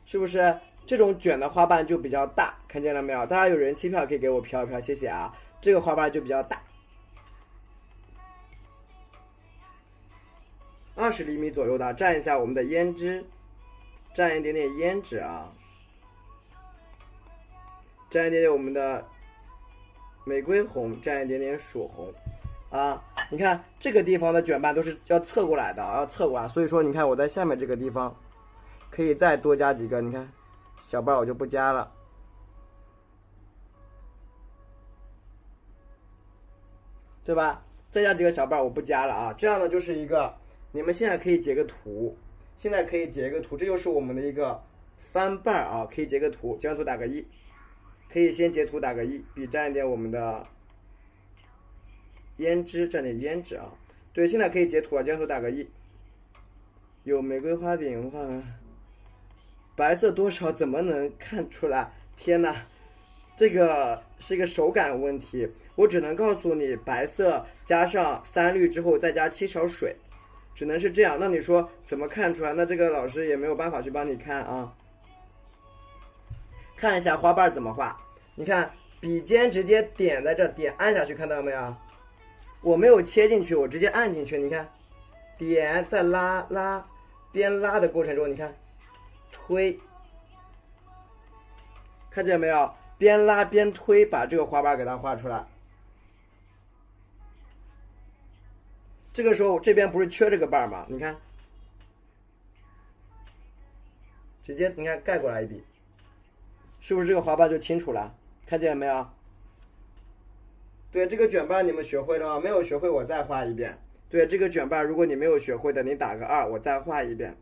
是不是？这种卷的花瓣就比较大，看见了没有？大家有人气票可以给我飘一飘，谢谢啊。这个花瓣就比较大，20厘米左右的，蘸一下我们的胭脂，蘸一点点胭脂啊。蘸一点点我们的玫瑰红，蘸一点点曙红，啊，你看这个地方的卷瓣都是要侧过来的，要侧过来。所以说，你看我在下面这个地方可以再多加几个，你看小瓣我就不加了，对吧？再加几个小瓣我不加了啊。这样呢就是一个，你们现在可以截个图，现在可以截个图，这就是我们的一个翻瓣啊，可以截个图，截完图打个1。可以先截图打个1，笔蘸一点我们的胭脂，蘸点胭脂啊。对，现在可以截图啊，截完图打个1。有玫瑰花饼的话，白色多少怎么能看出来？天哪，这个是一个手感问题，我只能告诉你，白色加上3绿之后再加7勺水，只能是这样。那你说怎么看出来？那这个老师也没有办法去帮你看啊。看一下花瓣怎么画，你看笔尖直接点在这，点按下去，看到没有？我没有切进去，我直接按进去，你看，点再拉，边拉的过程中，你看，推，看见没有？边拉边推，把这个花瓣给它画出来。这个时候这边不是缺这个瓣吗？你看，直接你看盖过来一笔。是不是这个花瓣就清楚了？看见没有？对，这个卷瓣你们学会了吗？没有学会我再画一遍。对，这个卷瓣如果你没有学会的，你打个2，我再画一遍。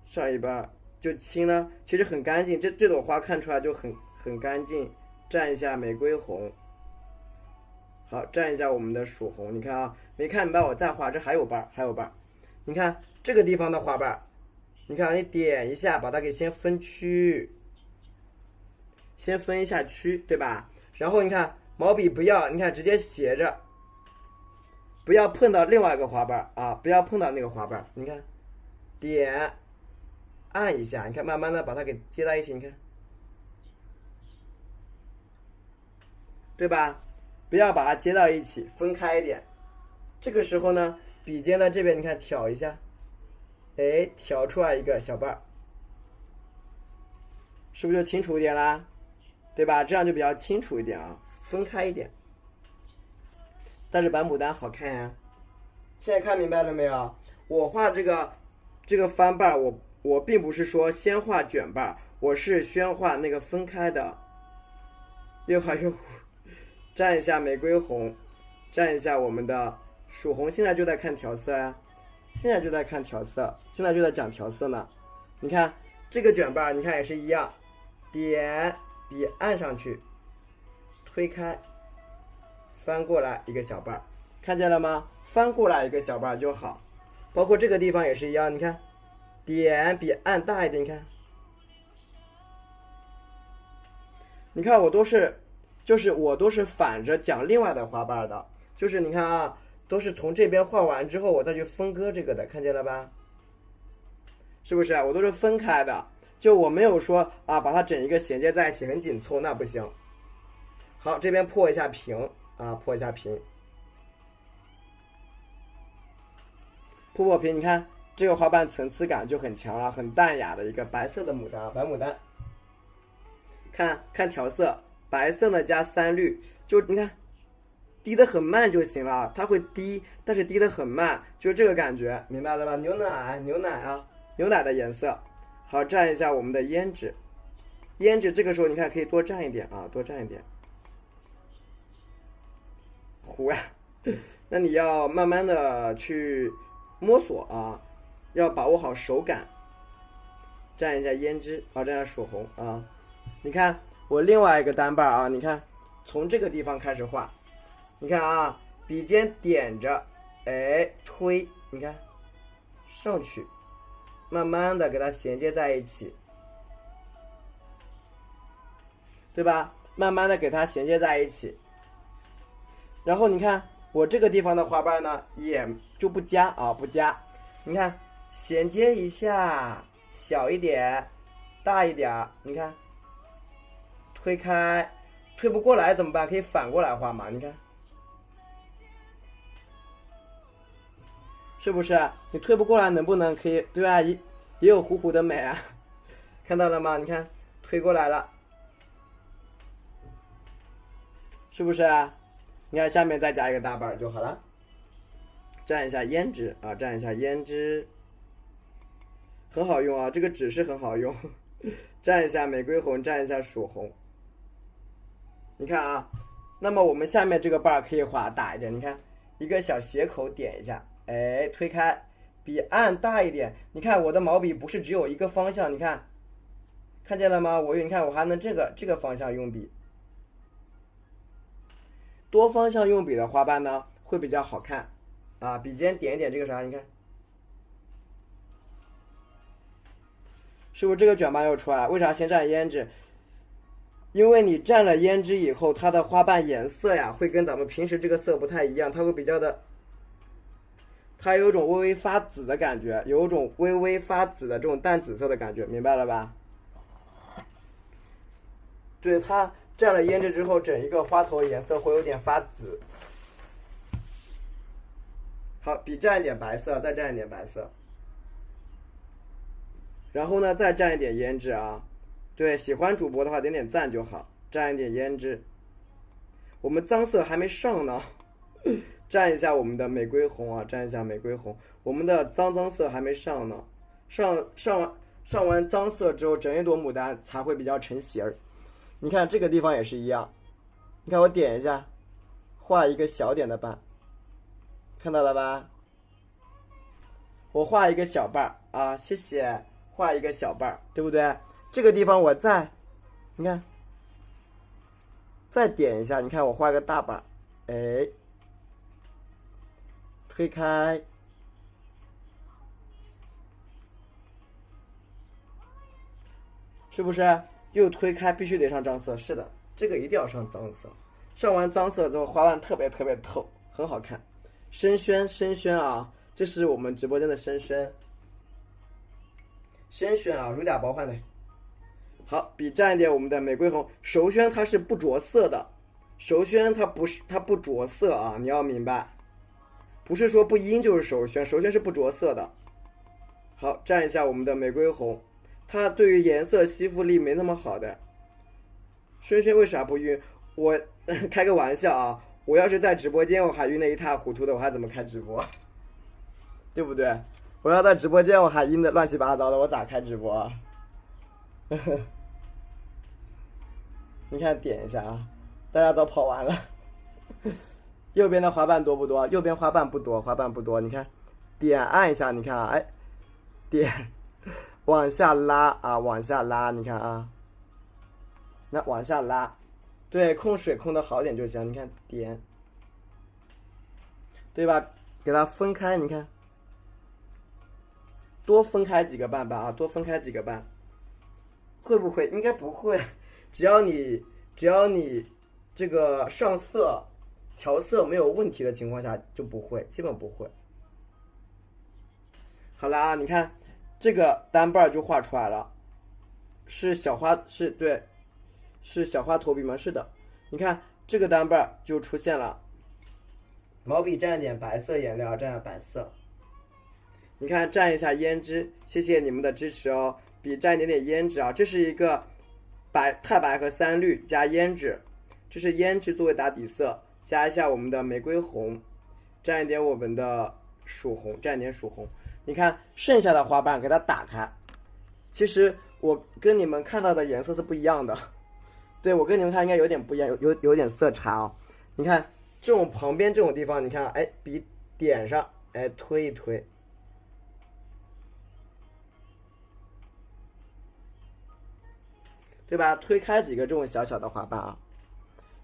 上一瓣就清了，其实很干净，这朵花看出来就很干净。蘸一下玫瑰红，好，蘸一下我们的曙红。你看啊，没看明白我再画，这还有瓣，还有瓣。你看这个地方的花瓣，你看你点一下，把它给先分区。先分一下区，对吧？然后你看毛笔不要，你看直接斜着，不要碰到另外一个花瓣啊，不要碰到那个花瓣。你看，点，按一下，你看慢慢的把它给接到一起，你看，对吧？不要把它接到一起，分开一点。这个时候呢，笔尖在这边，你看挑一下，哎，挑出来一个小瓣，是不是就清楚一点啦？对吧？这样就比较清楚一点啊，分开一点。但是白牡丹好看呀，现在看明白了没有？我画这个翻瓣，我并不是说先画卷瓣，我是先画那个分开的。越画越糊，蘸一下玫瑰红，蘸一下我们的曙红，现在就在看调色呀，现在就在看调色，现在就在讲调色呢。你看这个卷瓣，你看也是一样，点。笔按上去，推开，翻过来一个小瓣，看见了吗？翻过来一个小瓣就好。包括这个地方也是一样，你看，点比按大一点，你看我都是反着讲另外的花瓣的，就是你看啊，都是从这边画完之后，我再去分割这个的，看见了吧？是不是？我都是分开的。就我没有说啊，把它整一个衔接在一起很紧凑，那不行。好，这边破一下平啊，破一下平，破平，你看这个花瓣层次感就很强了，很淡雅的一个白色的牡丹，白牡丹。看调色，白色呢加3绿，就你看滴得很慢就行了，它会滴，但是滴得很慢，就是这个感觉，明白了吧？牛奶，牛奶啊，牛奶的颜色。好，蘸一下我们的胭脂，胭脂这个时候你看可以多蘸一点啊，多蘸一点。糊呀，那你要慢慢的去摸索啊，要把握好手感。蘸一下胭脂啊，蘸一下曙红啊。你看我另外一个单瓣啊，你看从这个地方开始画，你看啊，笔尖点着，哎，推，你看上去，慢慢的给它衔接在一起，对吧？慢慢的给它衔接在一起。然后你看我这个地方的花瓣呢，也就不加啊，不加。你看衔接一下，小一点，大一点，你看，推开，推不过来怎么办？可以反过来画嘛，你看，是不是？你推不过来，能不能可以？对吧？也有糊糊的美啊，看到了吗？你看，推过来了，是不是啊？你看下面再加一个大瓣就好了。蘸一下胭脂啊，蘸一下胭脂，很好用啊，这个纸是很好用。蘸一下玫瑰红，蘸一下曙红。你看啊，那么我们下面这个瓣可以画大一点，你看一个小斜口点一下，哎，推开，笔按大一点。你看我的毛笔不是只有一个方向，你看，看见了吗？你看我还能这个方向用笔。多方向用笔的花瓣呢，会比较好看啊。笔尖点一点这个啥，你看，是不是这个卷瓣又出来了？为啥先蘸胭脂？因为你蘸了胭脂以后，它的花瓣颜色呀，会跟咱们平时这个色不太一样，它会比较的，它有一种微微发紫的感觉，有一种微微发紫的这种淡紫色的感觉，明白了吧？对，它蘸了胭脂之后，整一个花头颜色会有点发紫。好，笔蘸一点白色，再蘸一点白色，然后呢，再蘸一点胭脂啊。对，喜欢主播的话点点赞就好，蘸一点胭脂。我们脏色还没上呢，蘸一下我们的玫瑰红啊，蘸一下玫瑰红。我们的脏色还没上呢，上完脏色之后，整一朵牡丹才会比较成型儿。你看这个地方也是一样，你看我点一下，画一个小点的瓣，看到了吧？我画一个小瓣啊，谢谢，画一个小瓣，对不对？这个地方我你看，再点一下，你看我画一个大瓣，哎，推开，是不是？又推开，必须得上脏色。是的，这个一定要上脏色。上完脏色之后，花瓣特别特别透，很好看。深宣啊，这是我们直播间的深宣啊，如假包换的。好，笔蘸一点我们的玫瑰红。熟宣它是不着色的，熟宣它不着色啊，你要明白，不是说不阴就是熟宣，熟宣是不着色的。好，蘸一下我们的玫瑰红。它对于颜色吸附力没那么好的，轩轩为啥不晕？我开个玩笑啊，我要是在直播间我还晕得一塌糊涂的，我还怎么开直播？对不对？我要在直播间我还晕得乱七八糟的，我咋开直播啊？你看点一下啊，大家都跑完了。右边的花瓣多不多？右边花瓣不多，花瓣不多。你看，点按一下，你看啊，哎，点。往下拉啊，往下拉，你看啊，那往下拉，对，控水控的好点就行。你看点，对吧？给它分开，你看，多分开几个瓣吧啊，多分开几个瓣。会不会？应该不会，只要你这个上色调色没有问题的情况下就不会，基本不会。好了啊，你看。这个单瓣就画出来了，是小花，对，是小花头笔吗？是的，你看这个单瓣就出现了。毛笔蘸点白色颜料，蘸下白色。你看蘸一下胭脂，谢谢你们的支持哦。笔蘸一点胭脂啊，这是一个太白和三绿加胭脂，这是胭脂作为打底色，加一下我们的玫瑰红，蘸一点我们的曙红，蘸一点曙红。你看剩下的花瓣给它打开，其实我跟你们看到的颜色是不一样的。对，我跟你们看应该有点不一样，有点色差啊。你看这种旁边这种地方，你看，哎，笔点上，哎，推一推，对吧？推开几个这种小小的花瓣啊。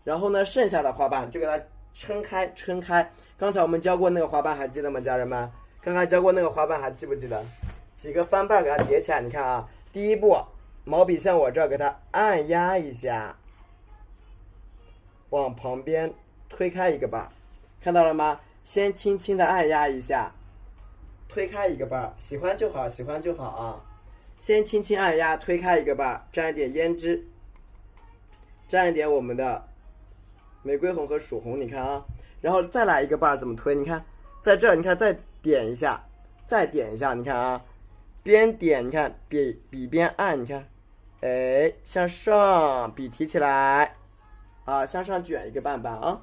然后呢，剩下的花瓣就给它撑开，撑开。刚才我们教过那个花瓣，还记得吗，家人们？刚才教过那个花瓣，还记不记得？几个翻瓣给它叠起来，你看啊，第一步，毛笔像我这儿给它按压一下，往旁边推开一个瓣，看到了吗？先轻轻的按压一下，推开一个瓣，喜欢就好，喜欢就好啊。先轻轻按压，推开一个瓣，蘸一点胭脂，蘸一点我们的玫瑰红和曙红，你看啊，然后再来一个瓣，怎么推？你看，在这儿，你看再点一下，再点一下，你看啊，边点，你看笔边按，你看，哎，向上，笔提起来，啊，向上卷一个瓣瓣啊。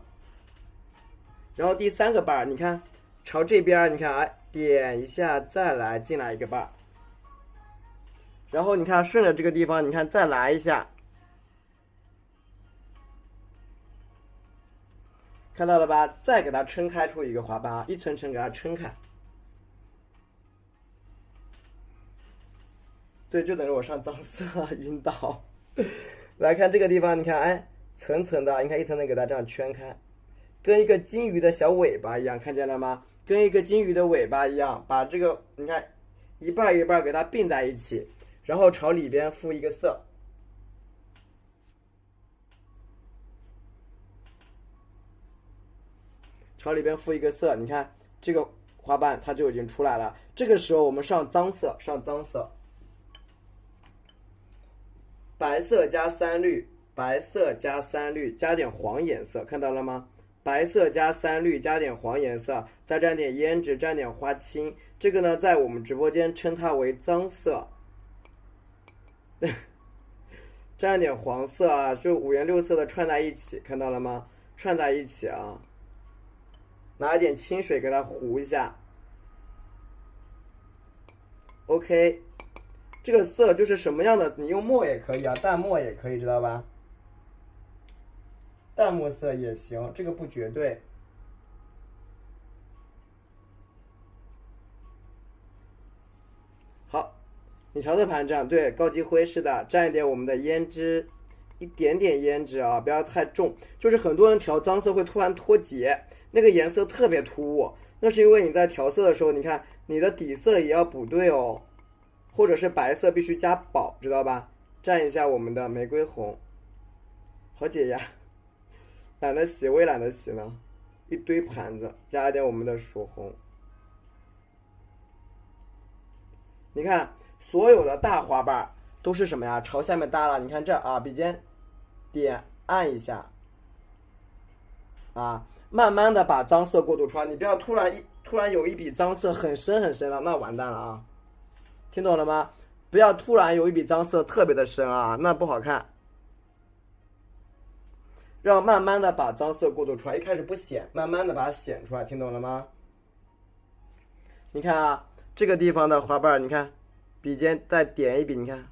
然后第三个瓣，你看，朝这边，你看，哎，点一下，再来进来一个瓣。然后你看，顺着这个地方，你看再来一下。看到了吧？再给它撑开出一个花瓣，一层层给它撑开。对，就等着我上脏色，晕倒。来看这个地方，你看，哎，层层的，你看一层层给它这样圈开，跟一个金鱼的小尾巴一样，看见了吗？跟一个金鱼的尾巴一样，把这个你看一半一半给它并在一起，然后朝里边敷一个色。朝里边敷一个色，你看这个花瓣它就已经出来了。这个时候我们上脏色，上脏色，白色加3绿，白色加3绿，加点黄颜色，看到了吗？白色加3绿，加点黄颜色，再蘸点胭脂，蘸点花青。这个呢，在我们直播间称它为脏色。蘸点黄色啊，就五颜六色的串在一起，看到了吗？串在一起啊。拿一点清水给它糊一下 ，OK， 这个色就是什么样的，你用墨也可以啊，淡墨也可以，知道吧？淡墨色也行，这个不绝对。好，你调色盘这样，对，高级灰是的，蘸一点我们的胭脂，一点点胭脂啊，不要太重，就是很多人调脏色会突然脱节。那个颜色特别突兀，那是因为你在调色的时候，你看你的底色也要补对哦，或者是白色必须加饱，知道吧？蘸一下我们的玫瑰红，好解压，懒得洗，我也懒得洗呢。一堆盘子，加一点我们的曙红。你看所有的大花瓣都是什么呀？朝下面耷拉，你看这啊，笔尖点按一下，啊。慢慢的把脏色过渡出来，你不要突然有一笔脏色很深很深了，那完蛋了啊！听懂了吗？不要突然有一笔脏色特别的深啊，那不好看。让慢慢的把脏色过渡出来，一开始不显，慢慢的把它显出来，听懂了吗？你看啊，这个地方的花瓣，你看，笔尖再点一笔，你看，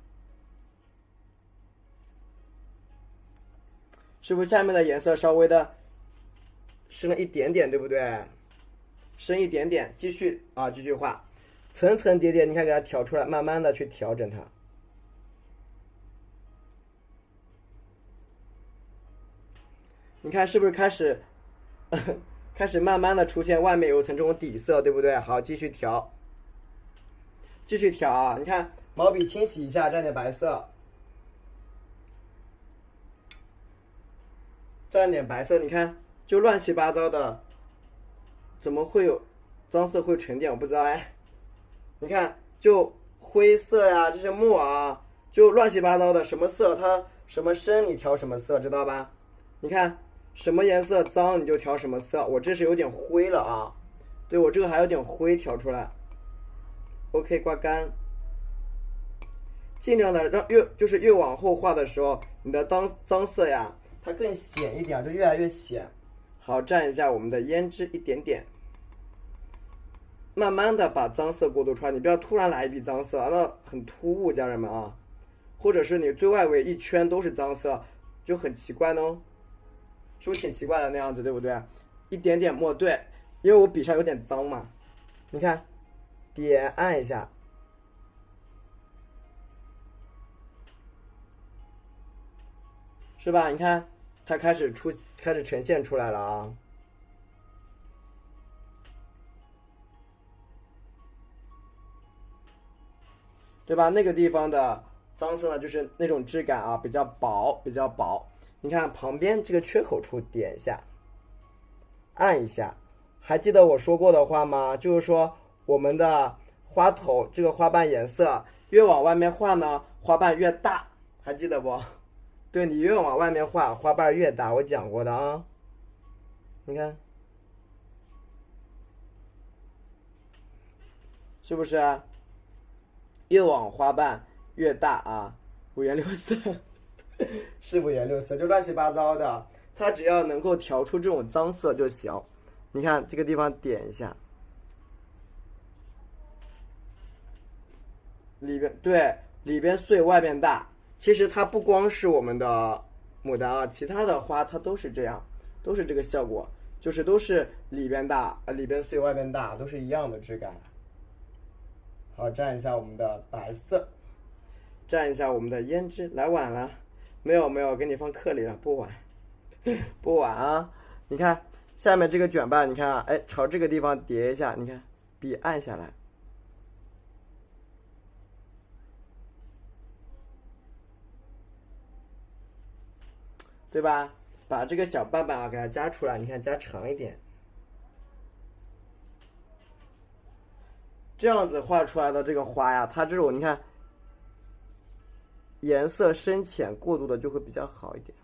是不是下面的颜色稍微的深了一点点，对不对？深一点点，继续啊，继续画，层层叠叠，你看给它调出来，慢慢的去调整它。你看是不是开始慢慢的出现外面有一层这种底色，对不对？好，继续调，继续调啊！你看毛笔清洗一下，蘸点白色，蘸点白色，你看。就乱七八糟的，怎么会有脏色会沉淀？我不知道哎。你看，就灰色呀，这是墨啊，就乱七八糟的，什么色它什么深你调什么色，知道吧？你看什么颜色脏你就调什么色。我这是有点灰了啊，对，我这个还有点灰调出来。OK， 刮干，尽量的让越往后画的时候，你的脏色呀，它更显一点，就越来越显。好，蘸一下我们的胭脂一点点，慢慢的把脏色过渡出来，你不要突然来一笔脏色，那很突兀，家人们啊。或者是你最外围一圈都是脏色，就很奇怪呢，是不是挺奇怪的那样子，对不对？一点点墨，对，因为我笔上有点脏嘛，你看，点按一下，是吧？你看它开始呈现出来了啊。对吧？那个地方的脏色呢，就是那种质感啊，比较薄，比较薄。你看旁边这个缺口处点一下，按一下。还记得我说过的话吗？就是说我们的花头这个花瓣颜色越往外面画呢，花瓣越大，还记得不？对，你越往外面画，花瓣越大，我讲过的啊。你看，是不是啊？越往花瓣越大啊，五颜六色，是五颜六色，就乱七八糟的。它只要能够调出这种脏色就行。你看这个地方点一下，里边对，里边碎外边大。其实它不光是我们的牡丹啊，其他的花它都是这样，都是这个效果，就是都是里边大里边碎外边大，都是一样的质感。好，蘸一下我们的白色，蘸一下我们的胭脂。来晚了，没有没有，给你放课里了，不晚，不晚啊。你看下面这个卷瓣，你看啊，哎，朝这个地方叠一下，你看笔按下来，对吧？把这个小瓣瓣啊给它加出来，你看加长一点，这样子画出来的这个花呀，它这种你看颜色深浅过渡的就会比较好一点。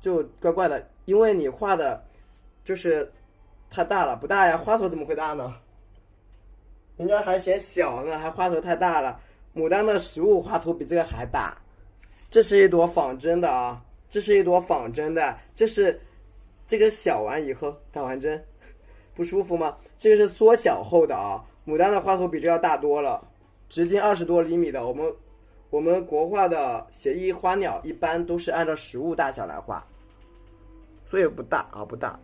就怪怪的，因为你画的就是太大了，不大呀，花头怎么会大呢？人家还嫌小呢，还花头太大了。牡丹的实物花头比这个还大，这是一朵仿真的啊，这是一朵仿真的，这个小完以后打完针不舒服吗？这个是缩小后的啊，牡丹的花头比这要大多了，直径20多厘米的。我们国画的写意花鸟一般都是按照实物大小来画，所以不大啊，不大。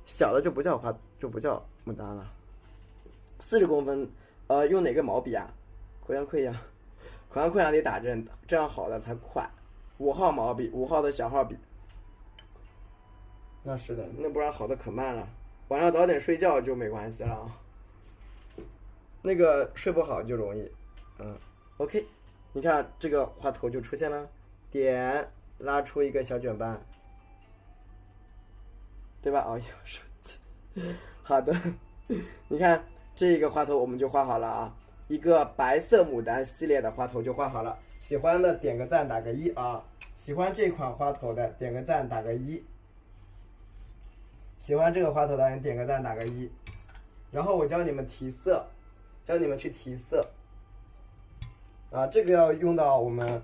小的就不叫花，就不叫牡丹了。40公分，用哪个毛笔啊？口腔溃疡，口腔溃疡得打针，这样好的才快。5号毛笔，5号的小号笔。那是的，那不然好的可慢了。晚上早点睡觉就没关系了啊。那个睡不好就容易，OK， 你看这个花头就出现了，点拉出一个小卷瓣，对吧？哦，有手机，好的，你看这个花头我们就画好了啊，一个白色牡丹系列的花头就画好了。喜欢的点个赞打个1啊，喜欢这款花头的点个赞打个1，喜欢这个花头的人点个赞打个1，然后我教你们提色。教你们去提色啊，这个要用到我们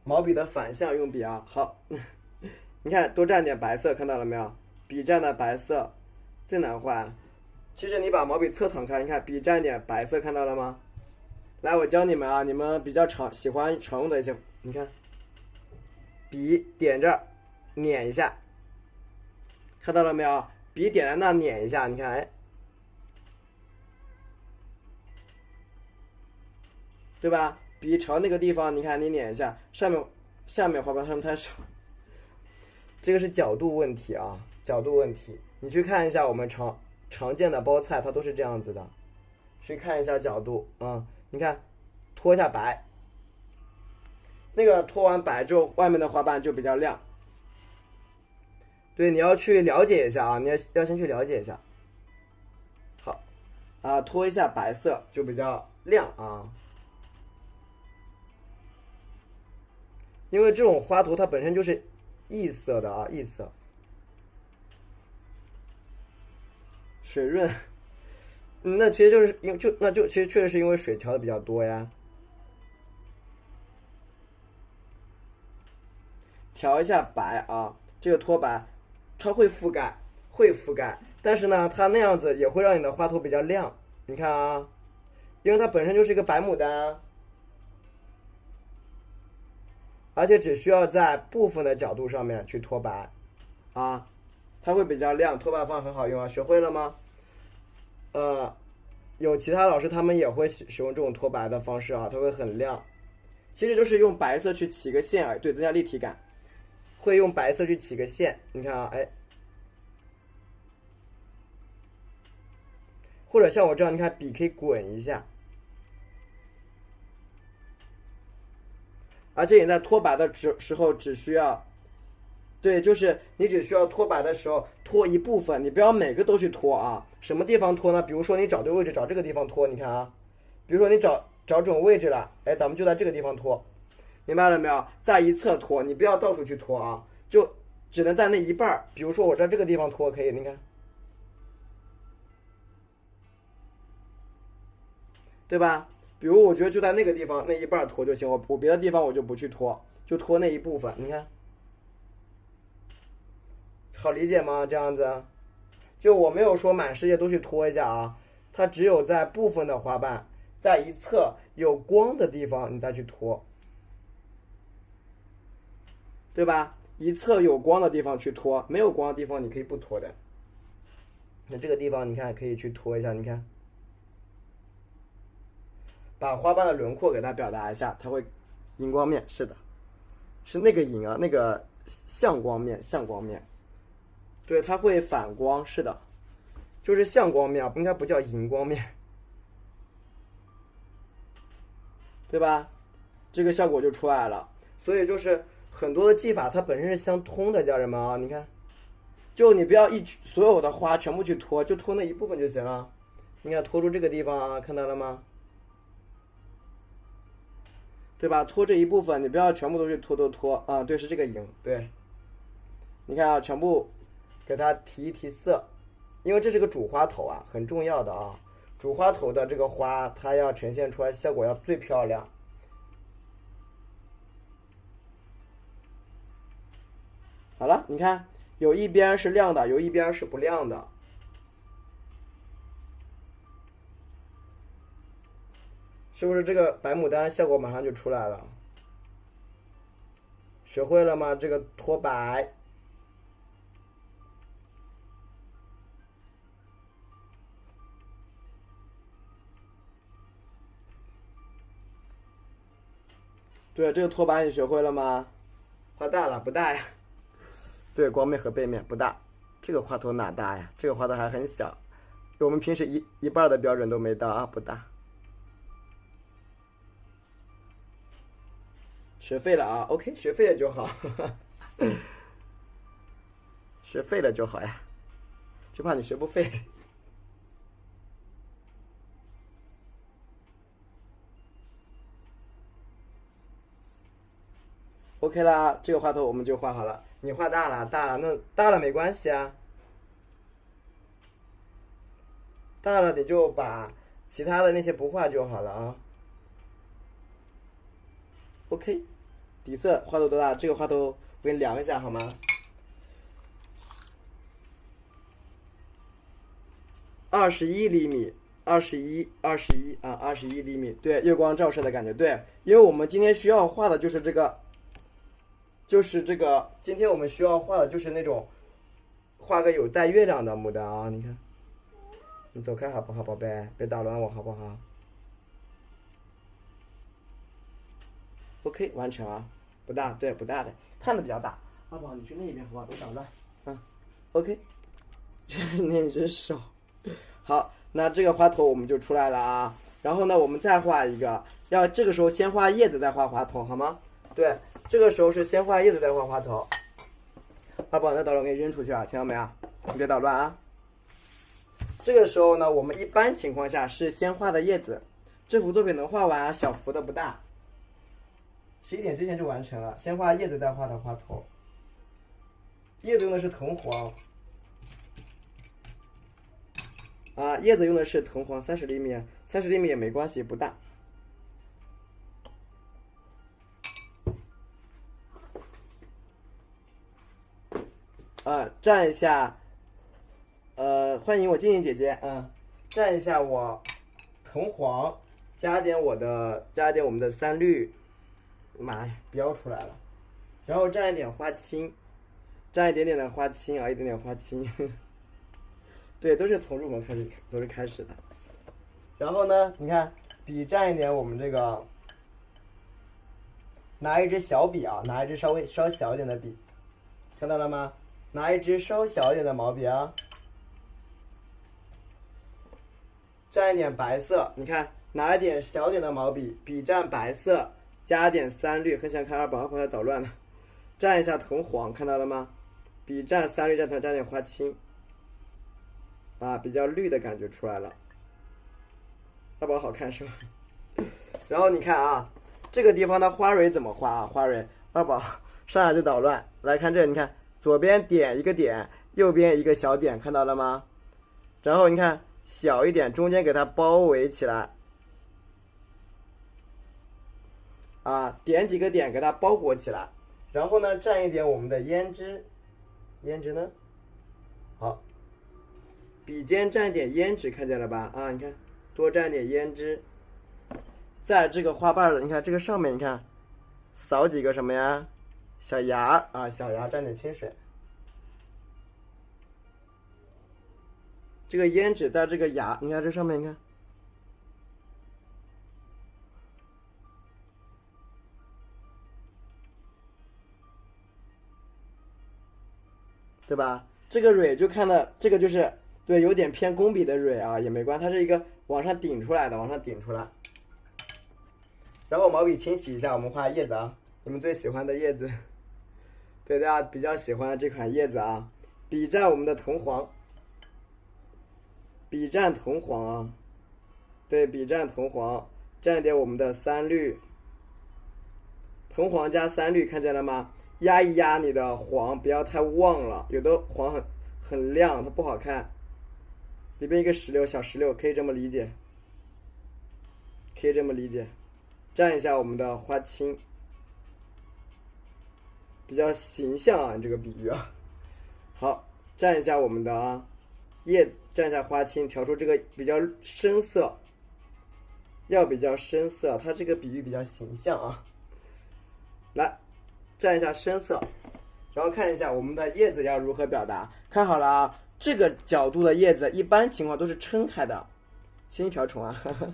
毛笔的反向用笔啊。好，你看多蘸点白色，看到了没有？笔蘸的白色最难画。其实你把毛笔侧躺开，你看笔蘸点白色，看到了吗？来，我教你们啊，你们比较喜欢常用的一些，你看，笔点着捻一下，看到了没有？笔点在那捻一下，你看，哎。对吧？笔朝那个地方，你看你捻一下，下面花瓣上面太少，这个是角度问题啊，角度问题。你去看一下我们常见的包菜，它都是这样子的。去看一下角度啊，你看拖一下白，那个拖完白之后，外面的花瓣就比较亮。对，你要去了解一下啊，你要先去了解一下。好啊，拖一下白色就比较亮啊。因为这种花头它本身就是异色的啊，异色，水润，那其实就是其实确实是因为水调的比较多呀。调一下白啊，这个脱白，它会覆盖，但是呢，它那样子也会让你的花头比较亮。你看啊，因为它本身就是一个白牡丹，而且只需要在部分的角度上面去脱白啊，它会比较亮，脱白方很好用啊，学会了吗？有其他老师他们也会使用这种脱白的方式啊，它会很亮。其实就是用白色去起个线而已，对，增加立体感。会用白色去起个线，你看啊，哎，或者像我这样，你看笔可以滚一下，而且你在脱白的时候只需要，对，就是你只需要脱白的时候脱一部分，你不要每个都去脱啊。什么地方脱呢？比如说你找对位置，找这个地方脱，你看啊，比如说你找准位置了，哎，咱们就在这个地方脱，明白了没有？在一侧脱，你不要到处去脱啊，就只能在那一半。比如说我在这个地方脱可以，你看，对吧？比如我觉得就在那个地方那一半脱就行，我别的地方我就不去脱，就脱那一部分，你看，好理解吗？这样子，就我没有说满世界都去脱一下啊，它只有在部分的花瓣，在一侧有光的地方你再去脱，对吧？一侧有光的地方去脱，没有光的地方你可以不脱的。那这个地方你看可以去脱一下，你看，把花瓣的轮廓给它表达一下，它会荧光面，是的，是那个荧啊，那个向光面，对，它会反光，是的，就是向光面，应该不叫荧光面，对吧？这个效果就出来了。所以就是很多的技法它本身是相通的，家人们啊，你看，就你不要所有的花全部去脱，就脱那一部分就行了。你看脱出这个地方啊，看到了吗？对吧？脱这一部分，你不要全部都去脱啊。对，是这个影。对，你看啊，全部给它提一提色，因为这是个主花头啊，很重要的啊。主花头的这个花，它要呈现出来效果要最漂亮。好了，你看，有一边是亮的，有一边是不亮的。是不是这个白牡丹效果马上就出来了？学会了吗？这个脱白，对，这个脱白你学会了吗？画大了不大呀？对，光面和背面不大，这个花头哪大呀？这个花头还很小，我们平时一半的标准都没到啊，不大。学废了啊 ，OK，学废了就好，学废了就好呀，就怕你学不废。OK 啦，这个花头我们就画好了。你画大了，那大了没关系啊，大了你就把其他的那些不画就好了啊。OK，底色花头多大？这个花头我给你量一下好吗？21厘米，21啊，21厘米。对，月光照射的感觉。对，因为我们今天需要画的就是这个，今天我们需要画的就是那种画个有带月亮的牡丹啊。你看，你走开好不好，宝贝？别打乱我好不好？OK， 完成啊，不大，对，不大的，看的比较大。阿宝，你去那边好不好？别打乱。OK， 那只手。好，那这个花头我们就出来了啊。然后呢，我们再画一个，要这个时候先画叶子，再画花头，好吗？对，这个时候是先画叶子，再画花头。阿宝，那导了，我给你扔出去啊，听到没啊？你别捣乱啊。这个时候呢，我们一般情况下是先画的叶子。这幅作品能画完啊，小幅的不大。11点之前就完成了，先画叶子，再画的花头。叶子用的是藤黄。啊，叶子用的是藤黄30厘米，30厘米也没关系，不大。蘸一下，欢迎我静静姐姐，蘸一下我藤黄，加点我们的三绿，妈呀，标出来了，然后蘸一点花青，蘸一点点的花青啊，一点点花青，对，都是从入门开始的。然后呢，你看笔蘸一点我们这个，拿一支小笔啊，拿一支稍小一点的笔，看到了吗？拿一支稍小一点的毛笔啊，蘸一点白色，你看，拿一点小点的毛笔，笔蘸白色，加点三绿，很想看二宝在捣乱了。蘸一下藤黄，看到了吗？笔蘸三绿，蘸点花青，啊，比较绿的感觉出来了。二宝好看是吧？然后你看啊，这个地方的花蕊怎么画啊？花蕊，二宝上来就捣乱。来看这个，你看左边点一个点，右边一个小点，看到了吗？然后你看小一点，中间给它包围起来，啊，点几个点给它包裹起来。然后呢，蘸一点我们的胭脂，胭脂呢？好，笔尖蘸一点胭脂，看见了吧？啊，你看，多蘸点胭脂。在这个花瓣的，你看这个上面，你看，扫几个什么呀？小芽啊，小芽蘸点清水。这个胭脂在这个芽，你看这上面，你看，对吧？这个蕊就看的，这个就是对，有点偏工笔的蕊啊，也没关系，它是一个往上顶出来的，往上顶出来。然后毛笔清洗一下，我们画叶子啊，你们最喜欢的叶子，对，大家比较喜欢这款叶子啊。笔蘸我们的藤黄，笔蘸藤黄啊，对，笔蘸藤黄，蘸点我们的三绿，藤黄加三绿，看见了吗？压一压你的黄，不要太旺了，有的黄很亮，它不好看。里边一个石榴，小石榴，可以这么理解，可以这么理解。蘸一下我们的花青，比较形象啊，你这个比喻啊。好，蘸一下我们的叶，蘸一下花青，调出这个比较深色，要比较深色，它这个比喻比较形象啊。来，蘸一下深色，然后看一下我们的叶子要如何表达。看好了啊，这个角度的叶子一般情况都是撑开的。新瓢虫啊，呵呵，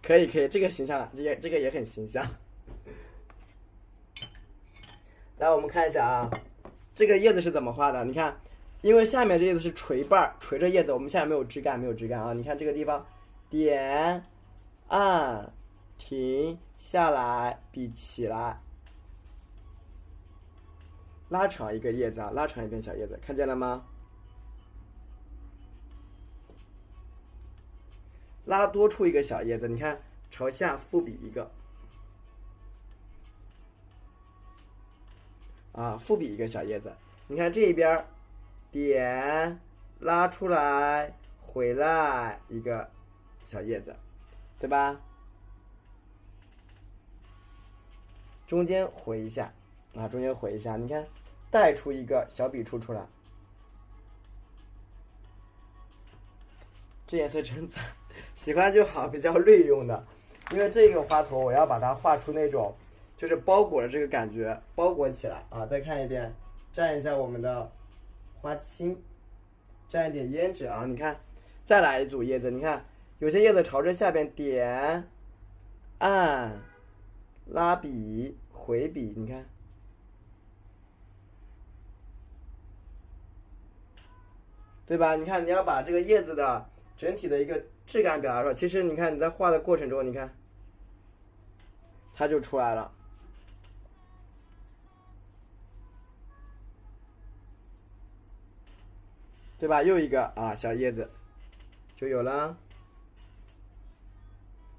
可以，这个形象，这个也很形象。来，我们看一下啊，这个叶子是怎么画的？你看，因为下面这叶子是垂瓣，垂着叶子，我们现在没有枝干啊。你看这个地方，点、按、停下来，笔起来。拉长一个叶子啊，拉长一片小叶子，看见了吗？拉多出一个小叶子，你看朝下复笔一个，啊，复笔一个小叶子。你看这一边，点拉出来，回来一个小叶子，对吧？中间回一下，啊，中间回一下，你看。带出一个小笔触出来，这颜色真赞，喜欢就好，比较绿用的。因为这个花图我要把它画出那种就是包裹的这个感觉，包裹起来啊。再看一遍，蘸一下我们的花青，蘸一点胭脂啊。你看，再来一组叶子，你看有些叶子朝着下边点、按、拉笔、回笔，你看。对吧？你看，你要把这个叶子的整体的一个质感表达出来。其实你看你在画的过程中，你看它就出来了，对吧？又一个啊小叶子就有了。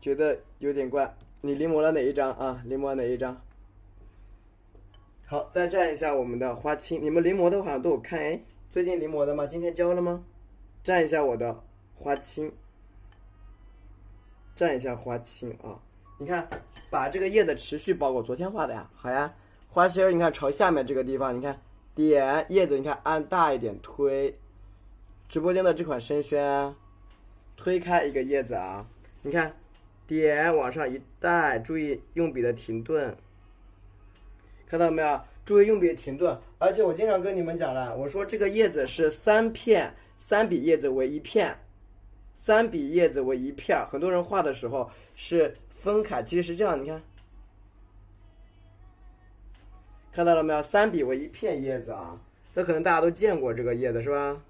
觉得有点怪，你临摹了哪一张啊？临摹哪一张？好，再蘸一下我们的花青。你们临摹的好像都有看哎。最近临摹的吗？今天教了吗？蘸一下我的花青，蘸一下花青啊。你看，把这个叶子持续包裹，昨天画的呀，好呀。花心儿，你看朝下面这个地方，你看点叶子，你看按大一点推。直播间的这款生宣，推开一个叶子啊，你看点往上一带，注意用笔的停顿，看到没有？注意用笔停顿。而且我经常跟你们讲了，我说这个叶子是3片，3笔叶子为1片，3笔叶子为1片。很多人画的时候是分开，其实是这样，你看。看到了没有？3笔为1片叶子啊，这可能大家都见过这个叶子是吧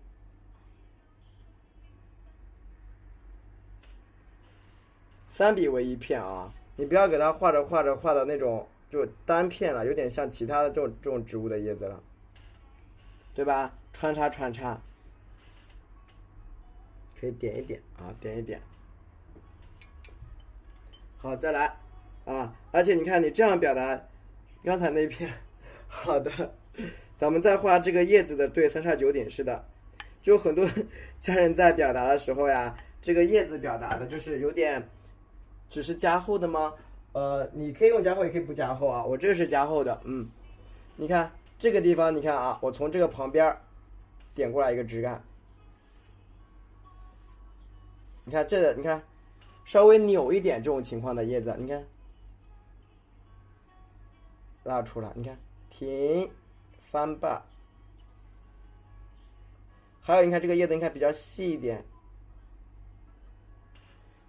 ？3笔为1片啊，你不要给它画的那种就单片了，有点像其他的这种植物的叶子了，对吧？穿插，可以点一点啊，点一点。好，再来啊！而且你看你这样表达，刚才那片。好的，咱们再画这个叶子的对3叉9顶，是的，就很多家人在表达的时候呀，这个叶子表达的就是有点，只是加厚的吗？你可以用加厚，也可以不加厚啊。我这个是加厚的，你看这个地方，你看啊，我从这个旁边点过来一个枝干，你看这个，你看稍微扭一点这种情况的叶子，你看拉出来，你看。停，翻瓣。还有你看这个叶子，你看比较细一点，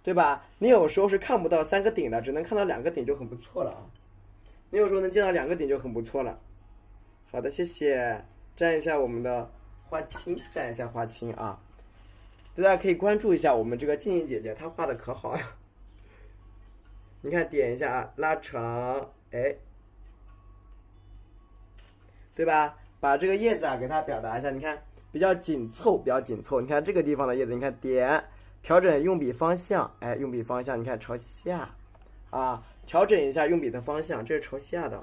对吧？你有时候是看不到3个顶的，只能看到2个顶就很不错了啊。你有时候能见到2个顶就很不错了。好的，谢谢。蘸一下我们的花青，蘸一下花青啊。大家可以关注一下我们这个静静姐姐，她画的可好呀。你看点一下啊，拉长，哎。对吧？把这个叶子啊给它表达一下，你看比较紧凑，你看这个地方的叶子，你看点，调整用笔方向，哎，用笔方向，你看朝下，啊，调整一下用笔的方向，这是朝下的，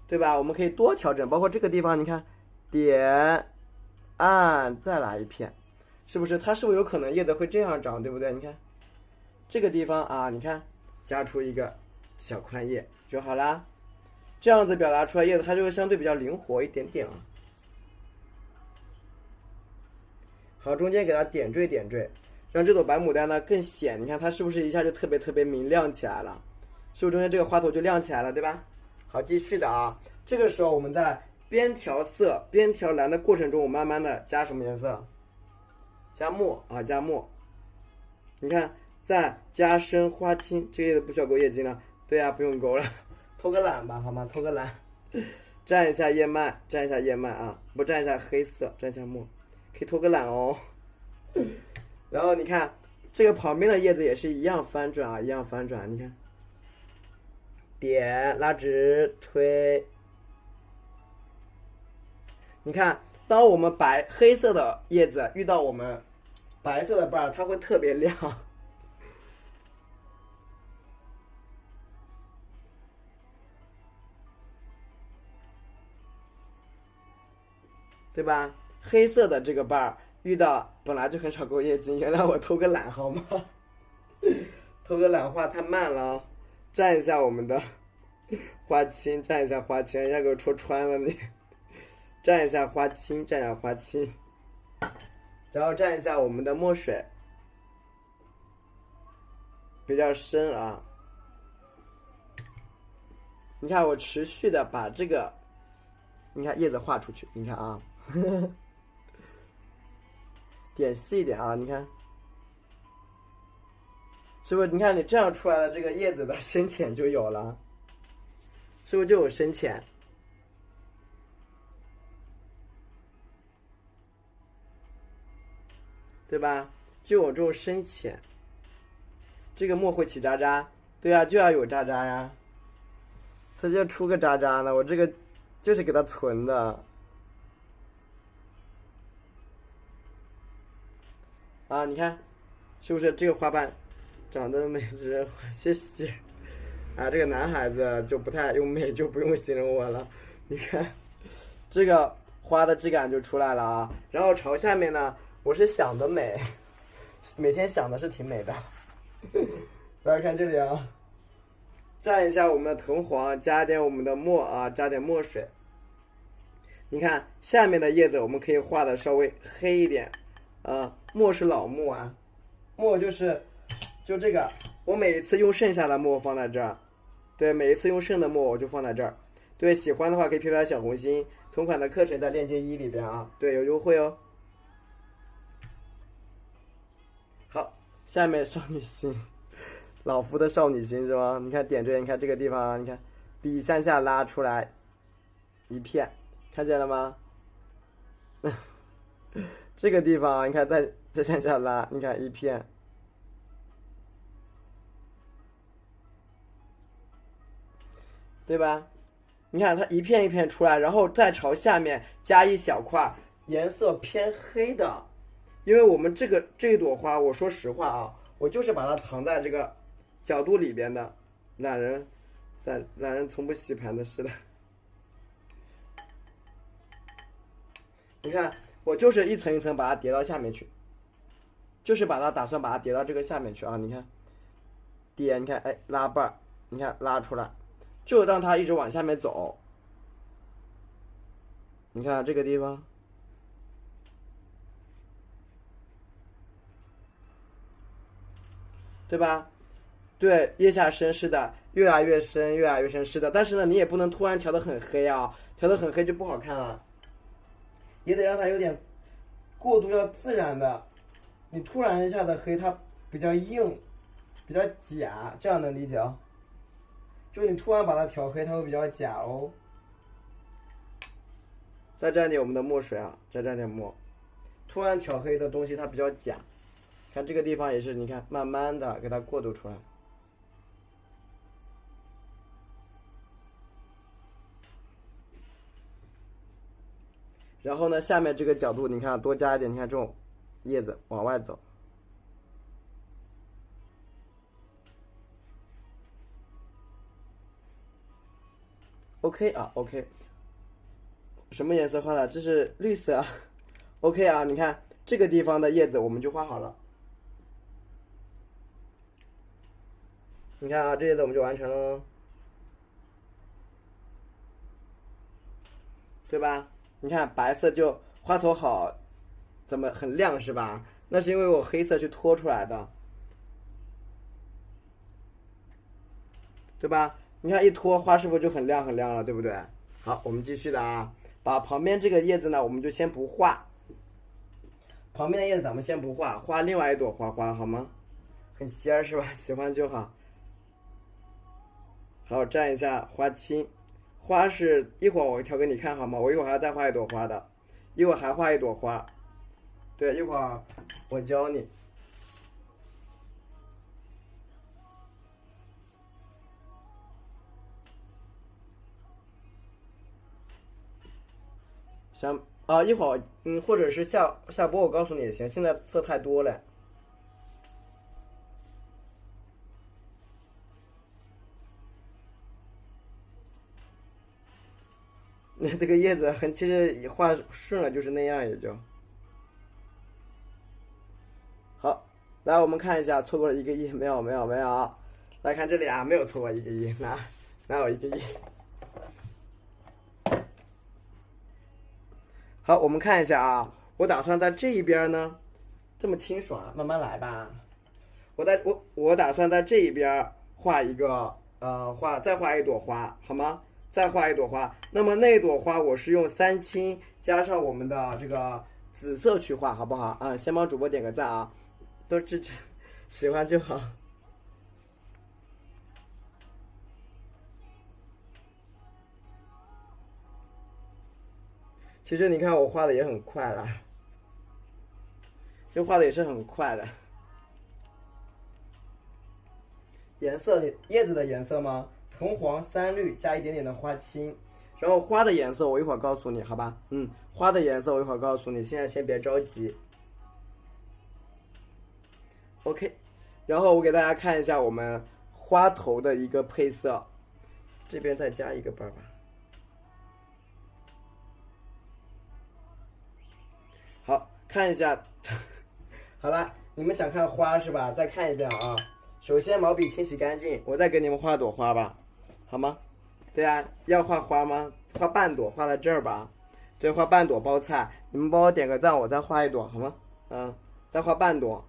对吧？我们可以多调整，包括这个地方，你看点，按，再来一片，是不是？它是不是有可能叶子会这样长，对不对？你看这个地方啊，你看加出一个。小宽叶就好啦，这样子表达出来叶子它就会相对比较灵活一点点啊。好，中间给它点缀，让这朵白牡丹呢更显，你看它是不是一下就特别明亮起来了？是不是中间这个花头就亮起来了，对吧？好，继续的啊。这个时候我们在边调色边调蓝的过程中，我慢慢的加什么颜色？加墨啊，加墨。你看，再加深花青，这个叶子不需要勾叶筋了。对呀，不用勾了，偷个懒吧，好吗？偷个懒，蘸一下叶脉，啊，不蘸一下黑色，蘸一下墨，可以偷个懒哦。然后你看这个旁边的叶子也是一样翻转啊，你看，点拉直推，你看，当我们黑色的叶子遇到我们白色的瓣，它会特别亮。对吧？黑色的这个瓣遇到本来就很少勾叶筋，原来我偷个懒好吗？偷个懒画太慢了，蘸一下我们的花青，人家给我戳穿了你。蘸一下花青，然后蘸一下我们的墨水，比较深啊。你看我持续的把这个，你看叶子画出去，你看啊。点细一点啊，你看是不是？你看你这样出来的这个叶子的深浅就有了，是不是就有深浅？对吧？就有这种深浅。这个墨会起渣渣，对啊，就要有渣渣呀，它就出个渣渣呢。我这个就是给它存的。啊，你看，是不是这个花瓣长得美之人？谢谢。啊，这个男孩子就不太用美，就不用形容我了。你看，这个花的质感就出来了啊。然后朝下面呢，我是想的美，每天想的是挺美的。大家看这里啊，蘸一下我们的藤黄，加点我们的墨啊，加点墨水。你看下面的叶子我们可以画的稍微黑一点啊，墨是老墨啊，墨就这个，我每一次用剩下的墨放在这儿，对，每一次用剩的墨我就放在这儿。对，喜欢的话可以飘飘小红心，同款的课程在链接1里边啊，对，有优惠哦。好，下面少女心，老夫的少女心是吧？你看点缀，你看这个地方，你看笔向下拉出来一片，看见了吗？这个地方你看再向下拉，你看一片，对吧？你看它一片一片出来，然后再朝下面加一小块颜色偏黑的，因为我们这一朵花，我说实话啊，我就是把它藏在这个角度里边的。懒人从不洗盘的似的。你看，我就是一层一层把它叠到下面去，就是打算把它叠到这个下面去啊。你看，叠，你看，哎，拉瓣儿，你看拉出来，就让它一直往下面走。你看这个地方，对吧？对，腋下深是的，越来越深，越来越深是的。但是呢，你也不能突然调得很黑啊，调得很黑就不好看了，也得让它有点过渡，要自然的。你突然一下的黑，它比较硬，比较假，这样能理解啊？就你突然把它调黑，它会比较假哦。再蘸点我们的墨水啊，再蘸点墨。突然调黑的东西它比较假，看这个地方也是，你看慢慢的给它过渡出来。然后呢，下面这个角度你看多加一点，你看这种叶子往外走。OK 啊 ，OK， 什么颜色画的？这是绿色啊。OK 啊，你看这个地方的叶子我们就画好了。你看啊，这叶子我们就完成了，对吧？你看白色就花头好，怎么很亮是吧？那是因为我黑色去拖出来的，对吧？你看一拖花是不是就很亮很亮了，对不对？好，我们继续的啊，把旁边这个叶子呢，我们就先不画。旁边的叶子咱们先不画，画另外一朵花花好吗？很仙儿是吧？喜欢就好。好，蘸一下花青。花是一会儿我调给你看好吗？我一会儿还要再画一朵花的，一会儿还画一朵花。对，一会儿我教你。想啊，一会儿或者是下播我告诉你也行，现在色太多了。那这个叶子其实画顺了就是那样，也就好。来，我们看一下，错过了1个亿没有？来看这里啊，没有错过1个亿，哪有1个亿？好，我们看一下啊，我打算在这一边呢，这么清爽，慢慢来吧。我打算在这一边画一个再画一朵花，好吗？再画一朵花。那么那朵花我是用3青加上我们的这个紫色去画，好不好啊？先帮主播点个赞啊，都支持，喜欢就好。其实你看我画的也很快了，就画的也是很快的。颜色，叶子的颜色吗？藤黄3绿加一点点的花青，然后花的颜色我一会儿告诉你，好吧？花的颜色我一会儿告诉你，现在先别着急。OK， 然后我给大家看一下我们花头的一个配色，这边再加一个瓣吧。看一下。好了，你们想看花是吧？再看一遍啊。首先毛笔清洗干净，我再给你们画朵花吧，好吗？对啊，要画花吗？画半朵，画在这儿吧。对，画半朵包菜，你们帮我点个赞，我再画一朵好吗？再画半朵。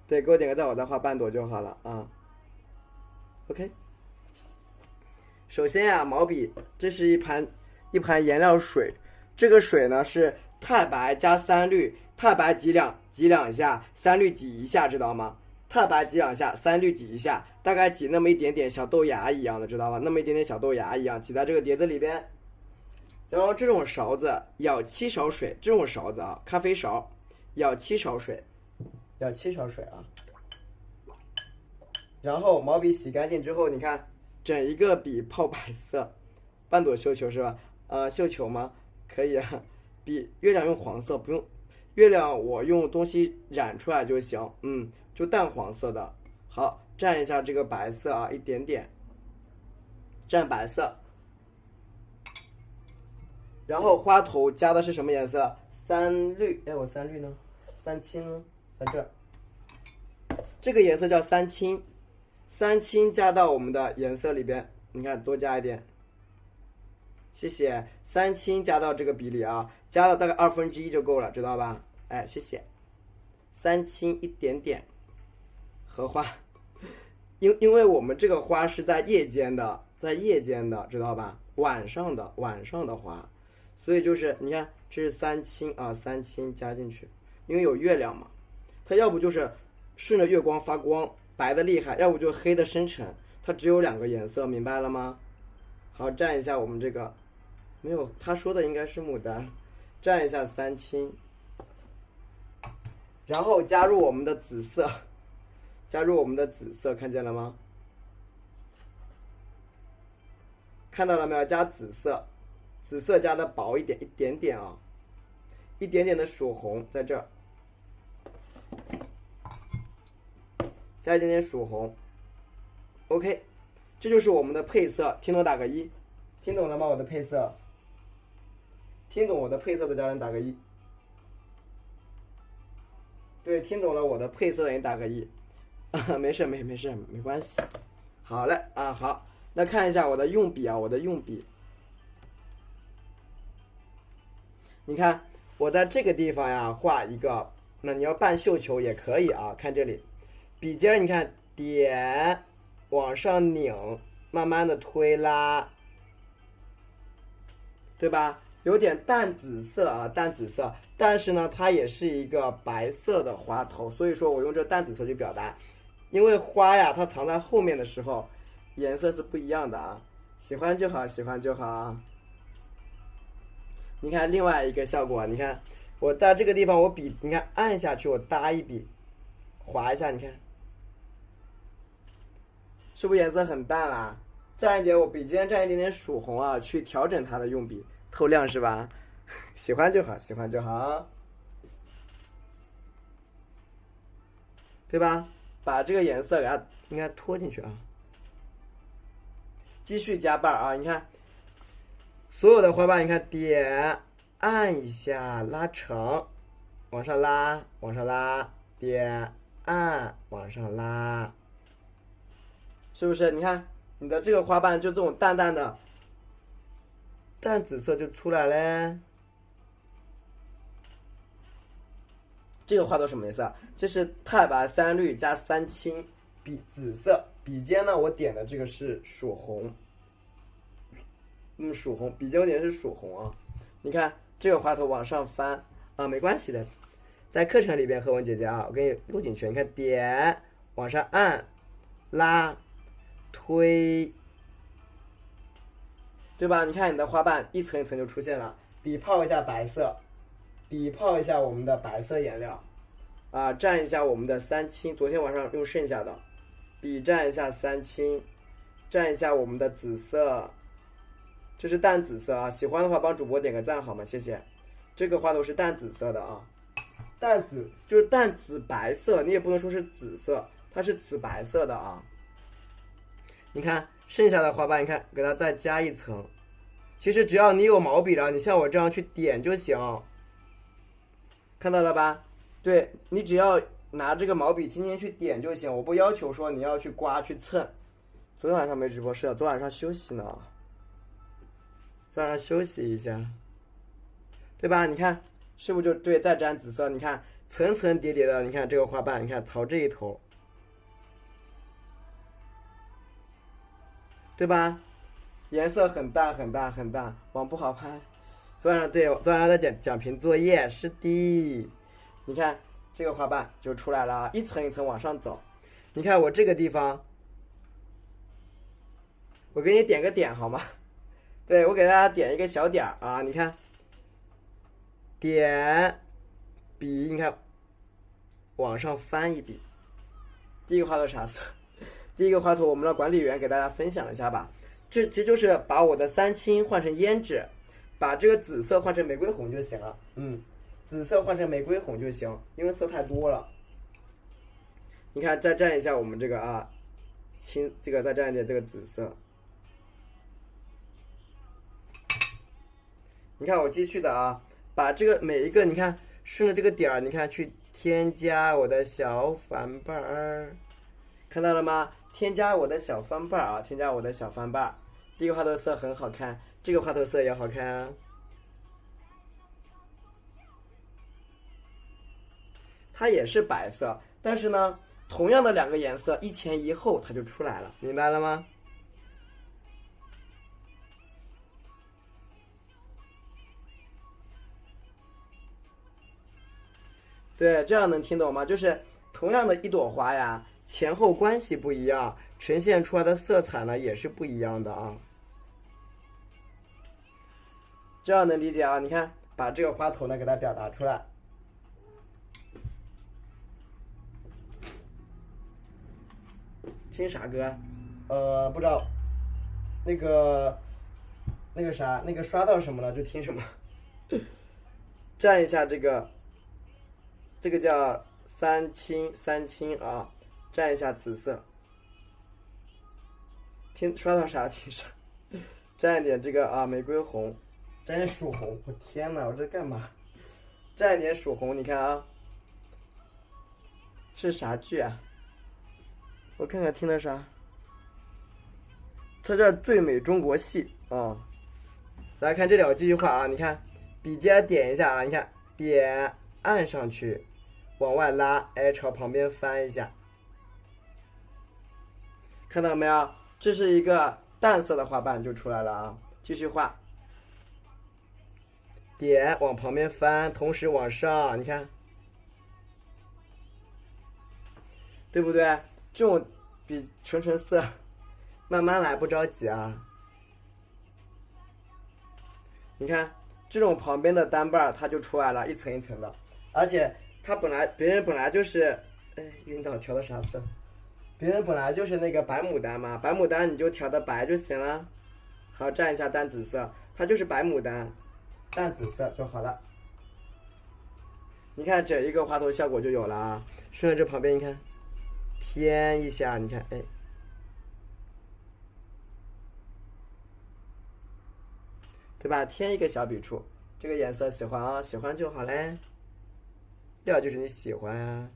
对，给我点个赞，我再画半朵就好了啊。OK。首先呀，毛笔，这是一盘颜料水，这个水呢是太白加三氯，太白挤两下，三氯挤一下，知道吗？太白挤两下，三氯挤一下，大概挤那么一点点小豆芽一样的，知道吧？那么一点点小豆芽一样挤在这个碟子里边。然后这种勺子舀7勺水，这种勺子啊，咖啡勺，舀7勺水，舀7勺水啊。然后毛笔洗干净之后，你看整一个笔泡白色，半朵绣球是吧？绣球吗？可以啊。笔月亮用黄色，不用月亮，我用东西染出来就行。就淡黄色的。好，蘸一下这个白色啊，一点点，蘸白色。然后花头加的是什么颜色？三绿。哎，我三绿呢？三青呢？在这儿。这个颜色叫三青，三青加到我们的颜色里边，你看多加一点。谢谢，三青加到这个笔里啊，加了大概1/2就够了，知道吧？哎，谢谢。三青一点点，荷花，因为我们这个花是在夜间的，知道吧？晚上的花，所以就是你看，这是三青啊，三青加进去，因为有月亮嘛，它要不就是顺着月光发光，白的厉害，要不就黑的深沉，它只有2个颜色，明白了吗？好，蘸一下我们这个，没有，他说的应该是牡丹，蘸一下三青，然后加入我们的紫色，看见了吗？看到了没有？加紫色，紫色加的薄一点，一点点啊，一点点的曙红在这儿，加一点点曙红。OK， 这就是我们的配色，听懂打个1，听懂了吗？我的配色，听懂我的配色的家人打个1。对，听懂了我的配色的人打个1。没事，没关系。好嘞啊，好。那看一下我的用笔啊，你看我在这个地方呀画一个，那你要扮绣球也可以啊。看这里，笔尖你看点，往上拧，慢慢的推拉，对吧？有点淡紫色啊，淡紫色，但是呢，它也是一个白色的花头，所以说我用这淡紫色去表达，因为花呀，它藏在后面的时候。颜色是不一样的啊，喜欢就好啊。你看另外一个效果，你看我在这个地方，我笔你看按下去，我搭一笔，划一下，你看是不是颜色很淡啦？蘸一点，我笔尖蘸一点点曙红啊，去调整它的用笔透亮是吧？喜欢就好，对吧？把这个颜色给它应该拖进去啊。继续加瓣啊！你看，所有的花瓣，你看点按一下拉长，往上拉，点按往上拉，是不是？你看你的这个花瓣就这种淡淡的淡紫色就出来嘞。这个花朵什么颜色？这是太白三绿加三青，紫色。笔尖呢，我点的这个是曙红，曙红，笔尖我点的是曙红啊。你看这个花头往上翻啊，没关系的，在课程里边，和文姐姐啊，我给你录进去。你看点，往上按，拉，推，对吧？你看你的花瓣一层一层就出现了。笔泡一下白色，笔泡一下我们的白色颜料啊，蘸一下我们的三青，昨天晚上用剩下的。笔蘸一下三青，蘸一下我们的紫色，这是淡紫色啊。喜欢的话帮主播点个赞好吗？谢谢。这个花头是淡紫色的啊，淡紫就是淡紫白色，你也不能说是紫色，它是紫白色的啊。你看剩下的花瓣，你看给它再加一层。其实只要你有毛笔了，你像我这样去点就行。看到了吧？对，你只要拿这个毛笔轻轻去点就行，我不要求说你要去刮去蹭。昨天晚上没直播，是昨天晚上休息呢，昨天晚上休息一下，对吧？你看是不是就对？再沾紫色，你看层层叠叠的，你看这个花瓣，你看朝这一头，对吧？颜色很大很大很大，网不好拍。昨晚上对，昨晚上在讲评作业，是的。你看这个花瓣就出来了，一层一层往上走。你看我这个地方，我给你点个点好吗？对，我给大家点一个小点啊，你看，点笔，你看往上翻一笔。第一个花图啥色？第一个花图我们的管理员给大家分享一下吧。这其实就是把我的三青换成胭脂，把这个紫色换成玫瑰红就行了。紫色换成玫瑰红就行，因为色太多了。你看，再蘸一下我们这个啊，这个再蘸一点这个紫色。你看我继续的啊，把这个每一个你看顺着这个点儿，你看去添加我的小翻瓣儿，看到了吗？添加我的小翻瓣啊，添加我的小翻瓣。第一个花头色很好看，这个花头色也好看啊。它也是白色，但是呢，同样的两个颜色，一前一后它就出来了，明白了吗？对，这样能听懂吗？就是同样的一朵花呀，前后关系不一样，呈现出来的色彩呢也是不一样的啊。这样能理解啊？你看，把这个花头呢给它表达出来。听啥歌？不知道。那个啥，那个刷到什么了就听什么。蘸一下这个叫三青啊，蘸一下紫色。听刷到啥听啥，蘸一点这个啊玫瑰红，蘸点曙红。我天哪，我这干嘛？蘸一点曙红，你看啊，是啥剧啊？我看看听的啥。它叫《最美中国戏》啊。来看这里，我继续画啊，你看，笔尖点一下啊，你看点按上去，往外拉，哎，朝旁边翻一下，看到没有？这是一个淡色的花瓣就出来了啊。继续画，点往旁边翻，同时往上，你看，对不对？这种比纯色，慢慢来，不着急啊。你看这种旁边的单瓣它就出来了，一层一层的，而且它别人本来就是，哎，晕倒调的啥色？别人本来就是那个白牡丹嘛，白牡丹你就调的白就行了。好，蘸一下淡紫色，它就是白牡丹，淡紫色就好了。你看整一个花头效果就有了啊。顺着这旁边，你看添一下，你看，哎。对吧？添一个小笔触，这个颜色喜欢啊，喜欢就好嘞。要就是你喜欢啊。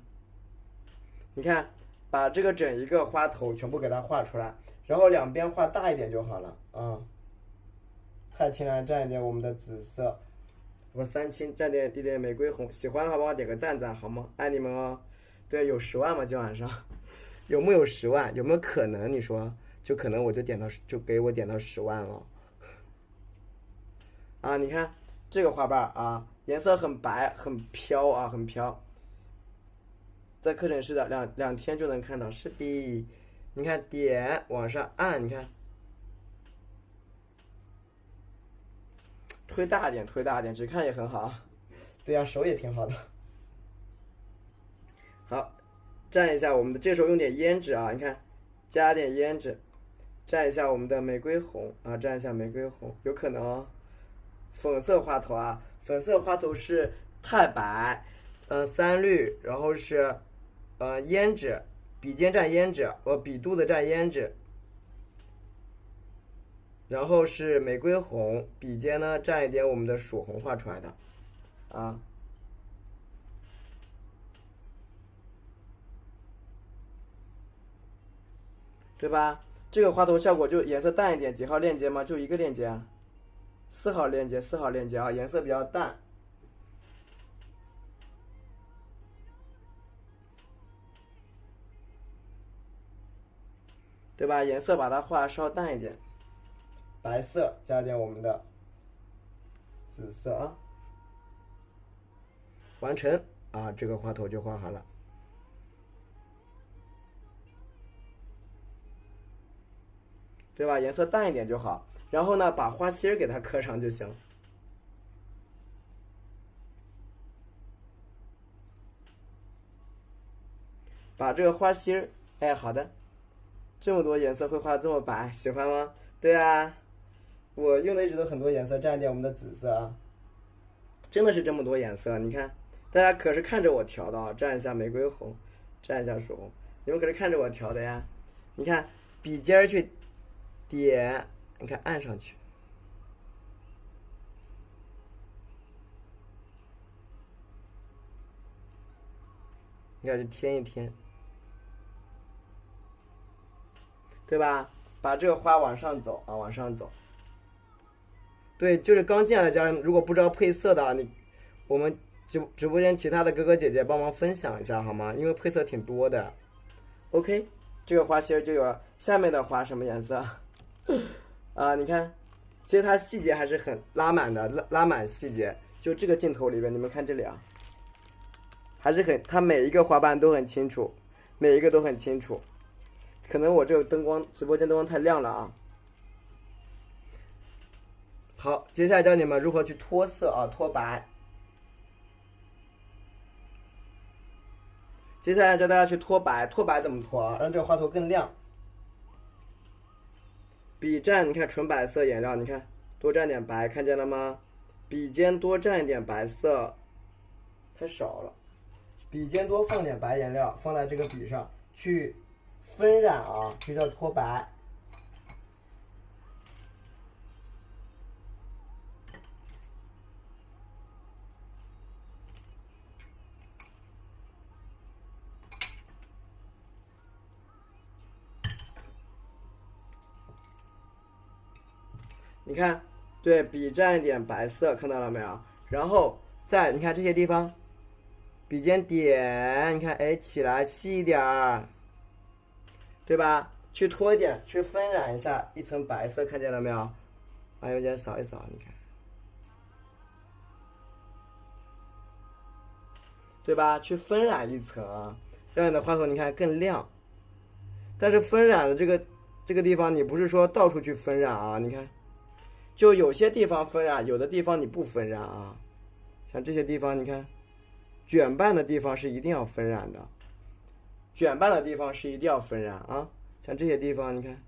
你看，把这个整一个花头全部给它画出来，然后两边画大一点就好了啊。太青了，蘸一点我们的紫色，我三青蘸一点玫瑰红，喜欢的话帮我点个赞赞好吗？爱你们哦。对，有10万吗？今晚上有木有10万？有没有可能？你说，就可能我就给我点到10万了。啊，你看这个花瓣啊，颜色很白，很飘啊，很飘。在课程室的两天就能看到，是的。你看点往上按，你看推大点，推大点，只看也很好。对呀、手也挺好的。好，蘸一下我们的，这时候用点胭脂啊，你看，加点胭脂，蘸一下我们的玫瑰红啊，蘸一下玫瑰红，有可能哦。粉色花头啊，粉色花头是太白，三绿，然后是胭脂，笔尖蘸胭脂，笔肚子蘸胭脂，然后是玫瑰红，笔尖呢蘸一点我们的曙红画出来的，啊，对吧？这个花头效果就颜色淡一点，几号链接吗？就一个链接啊，4号链接，4号链接啊，颜色比较淡，对吧？颜色把它画稍淡一点，白色加点我们的紫色啊，完成啊，这个花头就画好了。对吧？颜色淡一点就好。然后呢，把花心儿给它刻上就行。把这个花心儿，哎，好的。这么多颜色会画这么白，喜欢吗？对啊，我用的一直都很多颜色，蘸一点我们的紫色啊。真的是这么多颜色，你看，大家可是看着我调的啊，蘸一下玫瑰红，蘸一下水红，你们可是看着我调的呀。你看，笔尖儿去点，你看按上去，你看就添一添，对吧？把这个花往上走啊，往上走。对，就是刚进来的家人，如果不知道配色的啊，我们直播间其他的哥哥姐姐帮忙分享一下好吗？因为配色挺多的。OK， 这个花心就有了。下面的花什么颜色？啊，你看，其实它细节还是很拉满的，拉满细节。就这个镜头里边，你们看这里啊，还是很，它每一个花瓣都很清楚，每一个都很清楚。可能我这个灯光，直播间灯光太亮了啊。好，接下来教你们如何去脱色啊，脱白。接下来教大家去脱白，脱白怎么脱啊？让这个花头更亮。笔蘸，你看纯白色颜料，你看多蘸点白，看见了吗？笔尖多蘸一点白色，太少了。笔尖多放点白颜料，放在这个笔上去分染啊，这叫脱白。你看，对，笔蘸一点白色，看到了没有？然后再你看这些地方，笔尖点，你看，哎，起来细一点儿，对吧？去脱一点，去分染一下一层白色，看见了没有？啊，用点扫一扫，你看，对吧？去分染一层，让你的花头你看更亮。但是分染的这个地方，你不是说到处去分染啊？你看。就有些地方分染，有的地方你不分染啊。像这些地方，你看，卷瓣的地方是一定要分染的，卷瓣的地方是一定要分染啊。像这些地方，你看，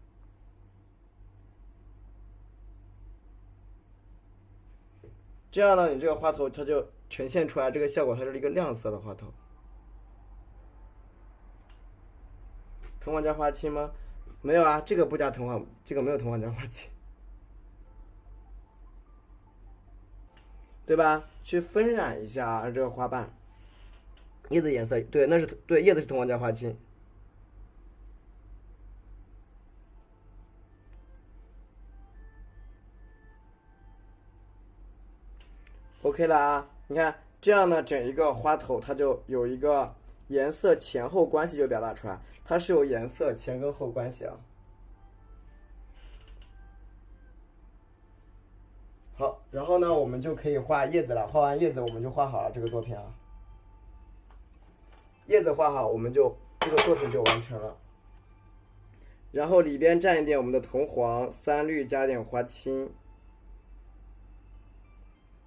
这样呢，你这个花头它就呈现出来这个效果，它是一个亮色的花头。藤黄加花青吗？没有啊，这个不加藤黄，这个没有藤黄加花青。对吧？去分染一下啊，这个花瓣，叶子颜色，对，那是对，叶子是藤黄加花青。OK 了啊，你看这样呢，整一个花头它就有一个颜色前后关系就表达出来，它是有颜色前跟后关系啊。好，然后呢，我们就可以画叶子了。画完叶子，我们就画好了这个作品啊。叶子画好，我们就这个作品就完成了。然后里边蘸一点我们的藤黄、3绿，加点花青。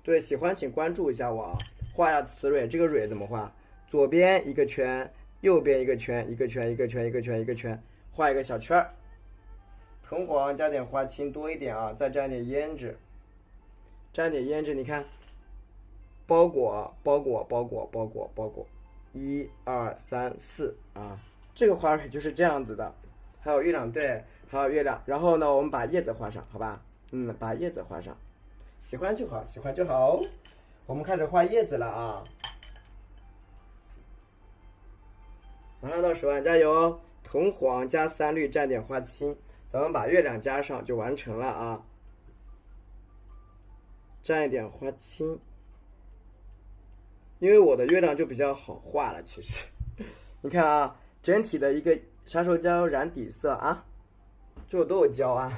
对，喜欢请关注一下我啊。画一下雌蕊，这个蕊怎么画？左边一个圈，右边一个圈，一个圈，一个圈，一个圈，一个圈，画一个小圈儿。藤黄加点花青多一点啊，再蘸点胭脂。沾点胭脂，你看，包裹，1、2、3、4啊，这个花就是这样子的。还有月亮，对，还有月亮。然后呢，我们把叶子画上，好吧？把叶子画上，喜欢就好，喜欢就好。我们开始画叶子了啊！马上到手腕，加油！藤黄加3绿蘸点花青，咱们把月亮加上就完成了啊。蘸一点花青，因为我的月亮就比较好画了，其实你看啊，整体的一个杀手胶染底色啊，这我都有教啊，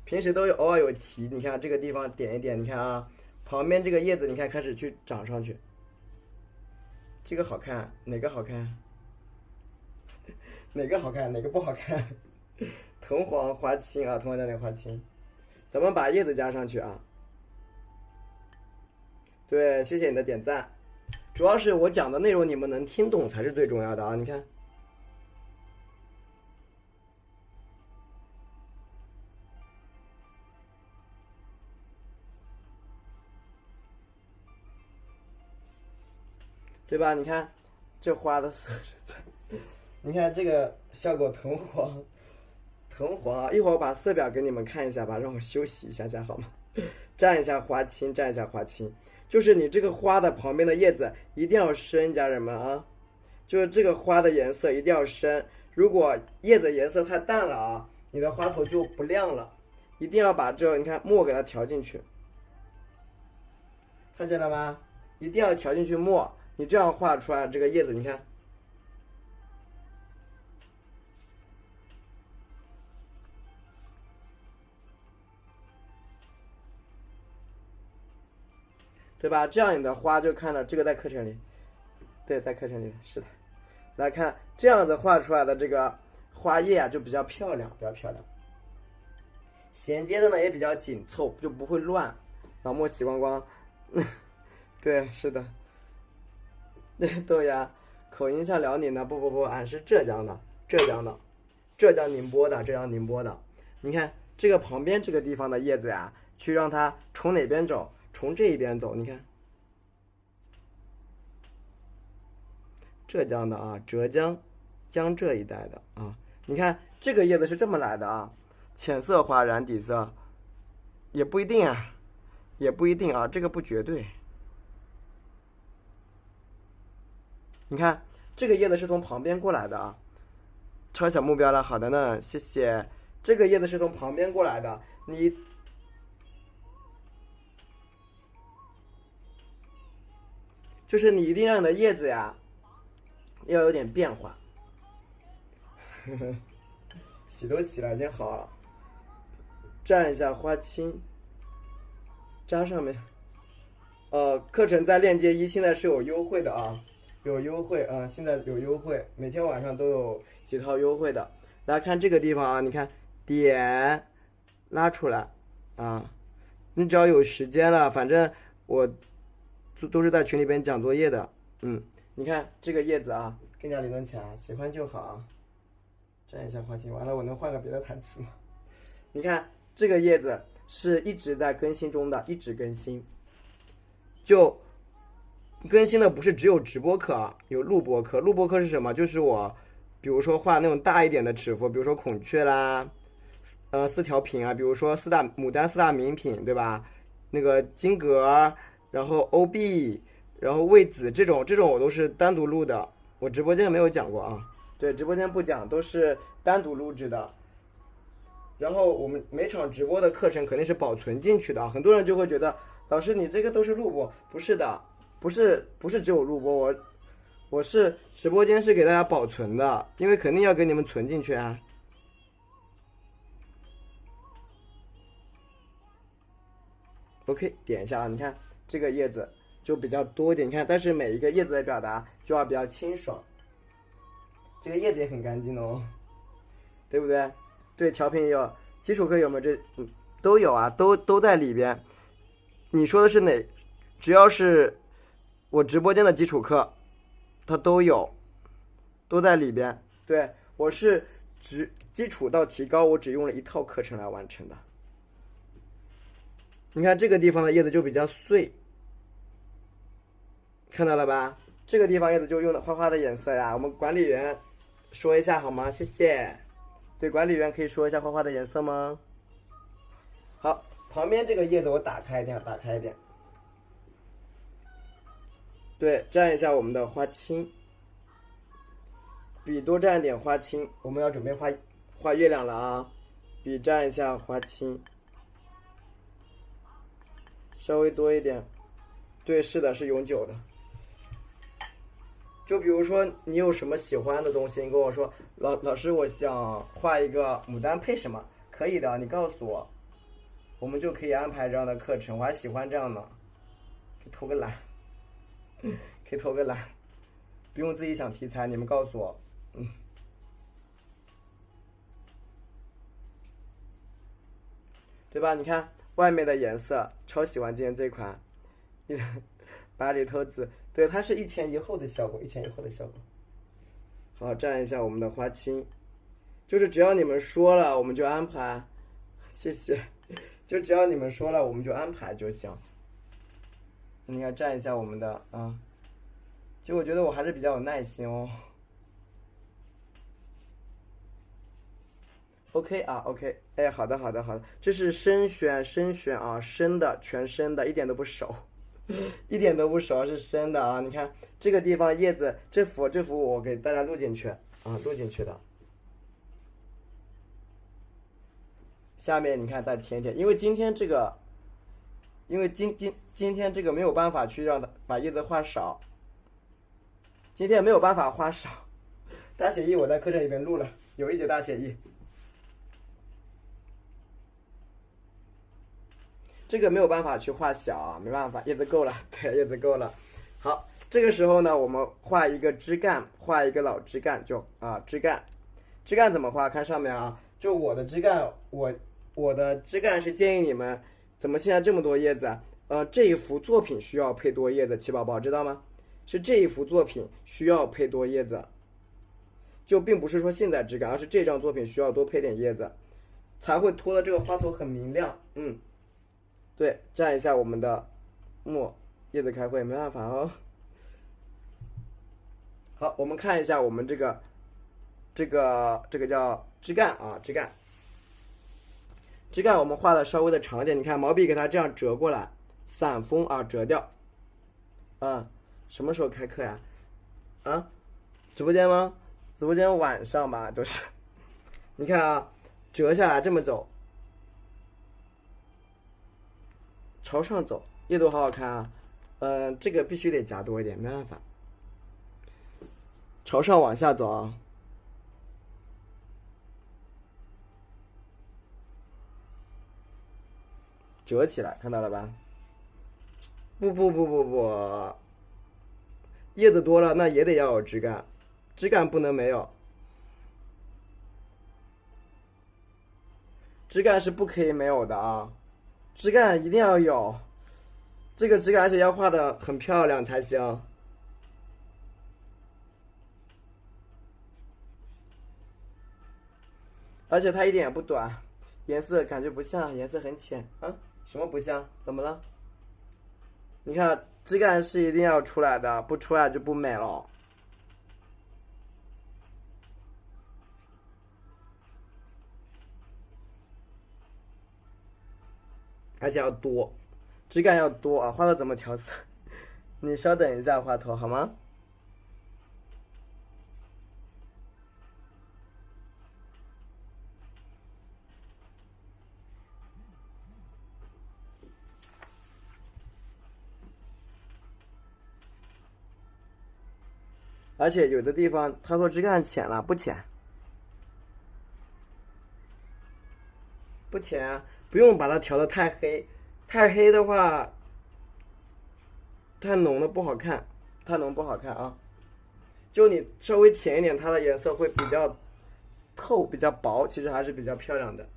平时都有偶尔有提。你看这个地方点一点，你看啊，旁边这个叶子你看开始去长上去，这个好看，哪个好看？哪个好看，哪个不好看？藤黄花青啊，藤黄加点花青，咱们把叶子加上去啊。对，谢谢你的点赞，主要是我讲的内容你们能听懂才是最重要的啊！你看，对吧？你看这花的色彩，你看这个效果藤黄，藤黄啊！一会儿我把色表给你们看一下吧，让我休息一下下好吗？蘸一下花青，蘸一下花青。就是你这个花的旁边的叶子一定要深，家人们啊，就是这个花的颜色一定要深。如果叶子颜色太淡了啊，你的花头就不亮了。一定要把这你看墨给它调进去，看见了吗？一定要调进去墨，你这样画出来这个叶子，你看。对吧？这样你的花就看了，这个在课程里，对，在课程里是的。来看这样子画出来的这个花叶啊，就比较漂亮，比较漂亮。衔接的呢也比较紧凑，就不会乱。老莫洗光光，对，是的。豆芽口音像辽宁的，不，俺是浙江的，浙江宁波的。你看这个旁边这个地方的叶子呀，去让它从哪边走？从这一边走，你看，浙江的啊，浙江江浙一带的啊，你看这个叶子是这么来的啊，浅色花染底色，也不一定啊，这个不绝对。你看这个叶子是从旁边过来的啊，超小目标了，好的呢，谢谢。这个叶子是从旁边过来的，你。就是你一定让你的叶子呀，要有点变化。洗都洗了，已经好了。蘸一下花青，扎上面。课程在链接1现在是有优惠的啊，有优惠啊，现在有优惠，每天晚上都有几套优惠的。来看这个地方啊，你看点拉出来啊，你只要有时间了，反正我。都是在群里边讲作业的，你看这个叶子啊，更加理论起来，喜欢就好啊。蘸一下花青，完了我能换个别的台词吗？你看这个叶子是一直在更新中的，一直更新。就更新的不是只有直播课啊，有录播课。录播课是什么？就是我，比如说画那种大一点的尺幅，比如说孔雀啦，四条品啊，比如说牡丹四大名品，对吧？那个金格。然后 OB， 然后魏子这种我都是单独录的，我直播间没有讲过啊。对，直播间不讲，都是单独录制的。然后我们每场直播的课程肯定是保存进去的，很多人就会觉得老师你这个都是录播，不是的，不是只有录播，我是直播间是给大家保存的，因为肯定要给你们存进去啊。OK， 点一下啊，你看。这个叶子就比较多一点，你看，但是每一个叶子的表达就要比较清爽。这个叶子也很干净哦，对不对？对，调频也有，基础课有没有？都有啊，都在里边。你说的是哪？只要是我直播间的基础课，它都有，都在里边。对，我是基础到提高，我只用了1套课程来完成的。你看这个地方的叶子就比较碎。看到了吧？这个地方叶子就用的花花的颜色呀。我们管理员说一下好吗？谢谢。对，管理员可以说一下花花的颜色吗？好，旁边这个叶子我打开一点。对，蘸一下我们的花青。笔多蘸一点花青，我们要准备画月亮了啊！笔蘸一下花青，稍微多一点。对，是的，是永久的。就比如说你有什么喜欢的东西，你跟我说，老师，我想画一个牡丹配什么？可以的，你告诉我，我们就可以安排这样的课程。我还喜欢这样的，可以偷个懒，可以偷个懒，不用自己想题材，你们告诉我，对吧？你看外面的颜色，超喜欢今天这款，百里透紫，对，它是一前一后的效果，一前一后的效果。好，蘸一下我们的花青，就是只要你们说了，我们就安排，谢谢。就只要你们说了，我们就安排就行。你看蘸一下我们的啊，就我觉得我还是比较有耐心哦。OK 啊 ，OK， 哎，好的，好的，好的，这是深选啊，深的，全深的，一点都不熟，一点都不熟，是深的啊。你看这个地方叶子，这幅我给大家录进去啊，录进去的。下面你看再填一填，因为今天这个，因为今天这个没有办法去让它把叶子画少，今天没有办法画少。大写意我在课程里面录了，有一节大写意。这个没有办法去画小啊，没办法，叶子够了，对，叶子够了。好，这个时候呢，我们画一个枝干，画一个老枝干，就枝干，枝干怎么画？看上面啊，就我的枝干，我的枝干是建议你们，怎么现在这么多叶子啊？这一幅作品需要配多叶子，七宝宝知道吗？是这一幅作品需要配多叶子，就并不是说现在枝干，而是这张作品需要多配点叶子，才会拖的这个花头很明亮，对，蘸一下我们的墨，叶子开会没办法哦。好，我们看一下我们这个叫枝干啊，枝干我们画的稍微的长一点，你看毛笔给它这样折过来，散锋啊，折掉。什么时候开课呀？直播间吗？直播间晚上吧，都是。你看啊，折下来这么走。朝上走，叶多好好看啊！这个必须得夹多一点，没办法。朝上往下走啊，折起来，看到了吧？不，叶子多了那也得要有枝干，枝干不能没有，枝干是不可以没有的啊！枝干一定要有，这个枝干而且要画的很漂亮才行。而且它一点也不短，颜色感觉不像，颜色很浅啊。什么不像？怎么了？你看枝干是一定要出来的，不出来就不美了。而且要多，枝干要多啊！花头怎么调色？你稍等一下，花头好吗？而且有的地方他说枝干浅了，不浅，不浅啊，不用把它调的太黑，太黑的话，太浓的不好看，太浓不好看啊。就你稍微浅一点，它的颜色会比较透，比较薄，其实还是比较漂亮的。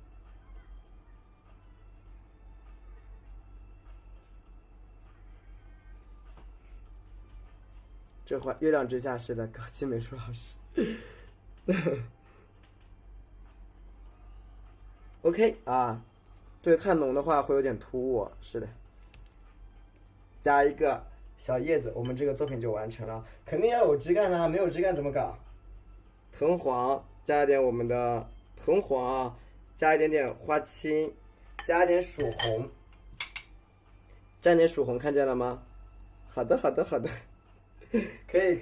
这画月亮之下是的，高级美术老师。OK 啊，对，太浓的话会有点突兀，是的。加一个小叶子，我们这个作品就完成了。肯定要有枝干啊，没有枝干怎么搞？藤黄，加一点我们的藤黄，加一点点花青，加一点曙红，蘸点曙红，看见了吗？好的。可以。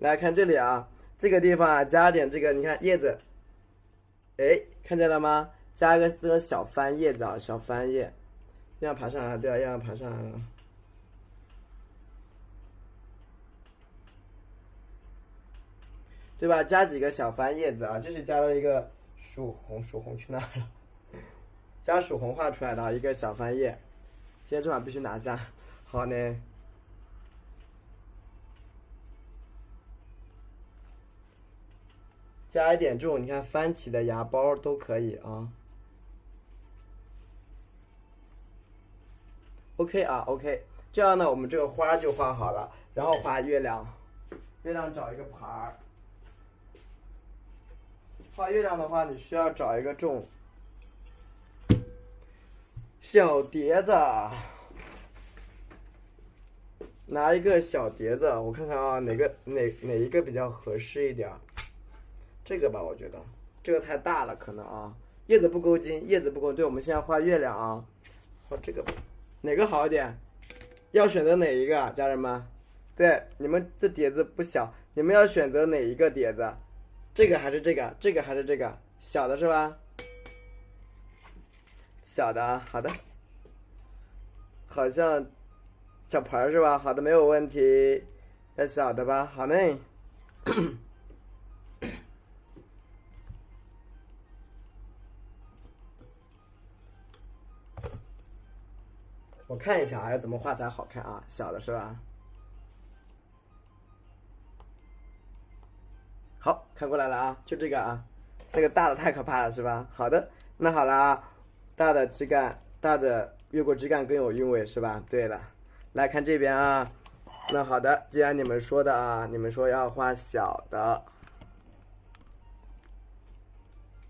来看这里啊，这个地方啊，加点这个，你看叶子，哎，看见了吗？加一个这个小翻叶子啊，小翻叶，这样爬上来，对啊，这样爬上来了。对吧？加几个小翻叶子啊，这是加了一个曙红，曙红去哪了？加曙红画出来的啊一个小翻叶，今天这碗必须拿下。好呢，加一点这种你看翻起的芽包都可以啊。OK 啊 ，OK，这样呢，我们这个花就画好了，然后画月亮，月亮找一个盘儿。画月亮的话，你需要找一个这种小碟子，拿一个小碟子，我看看啊，哪一个比较合适一点？这个吧，我觉得这个太大了，可能啊，叶子不够劲，叶子不够。对，我们现在画月亮啊，画这个吧，哪个好一点？要选择哪一个啊，家人们？对，你们这碟子不小，你们要选择哪一个碟子？这个还是这个？这个还是这个？小的是吧？小的啊，好的。好像小盘是吧？好的，没有问题。要小的吧？好嘞。我看一下啊，要怎么画才好看啊？小的是吧？好，看过来了啊，就这个啊。这个大的太可怕了是吧？好的，那好了啊，大的枝干，大的越过枝干更有韵味是吧？对了，来看这边啊。那好的，既然你们说的啊，你们说要画小的，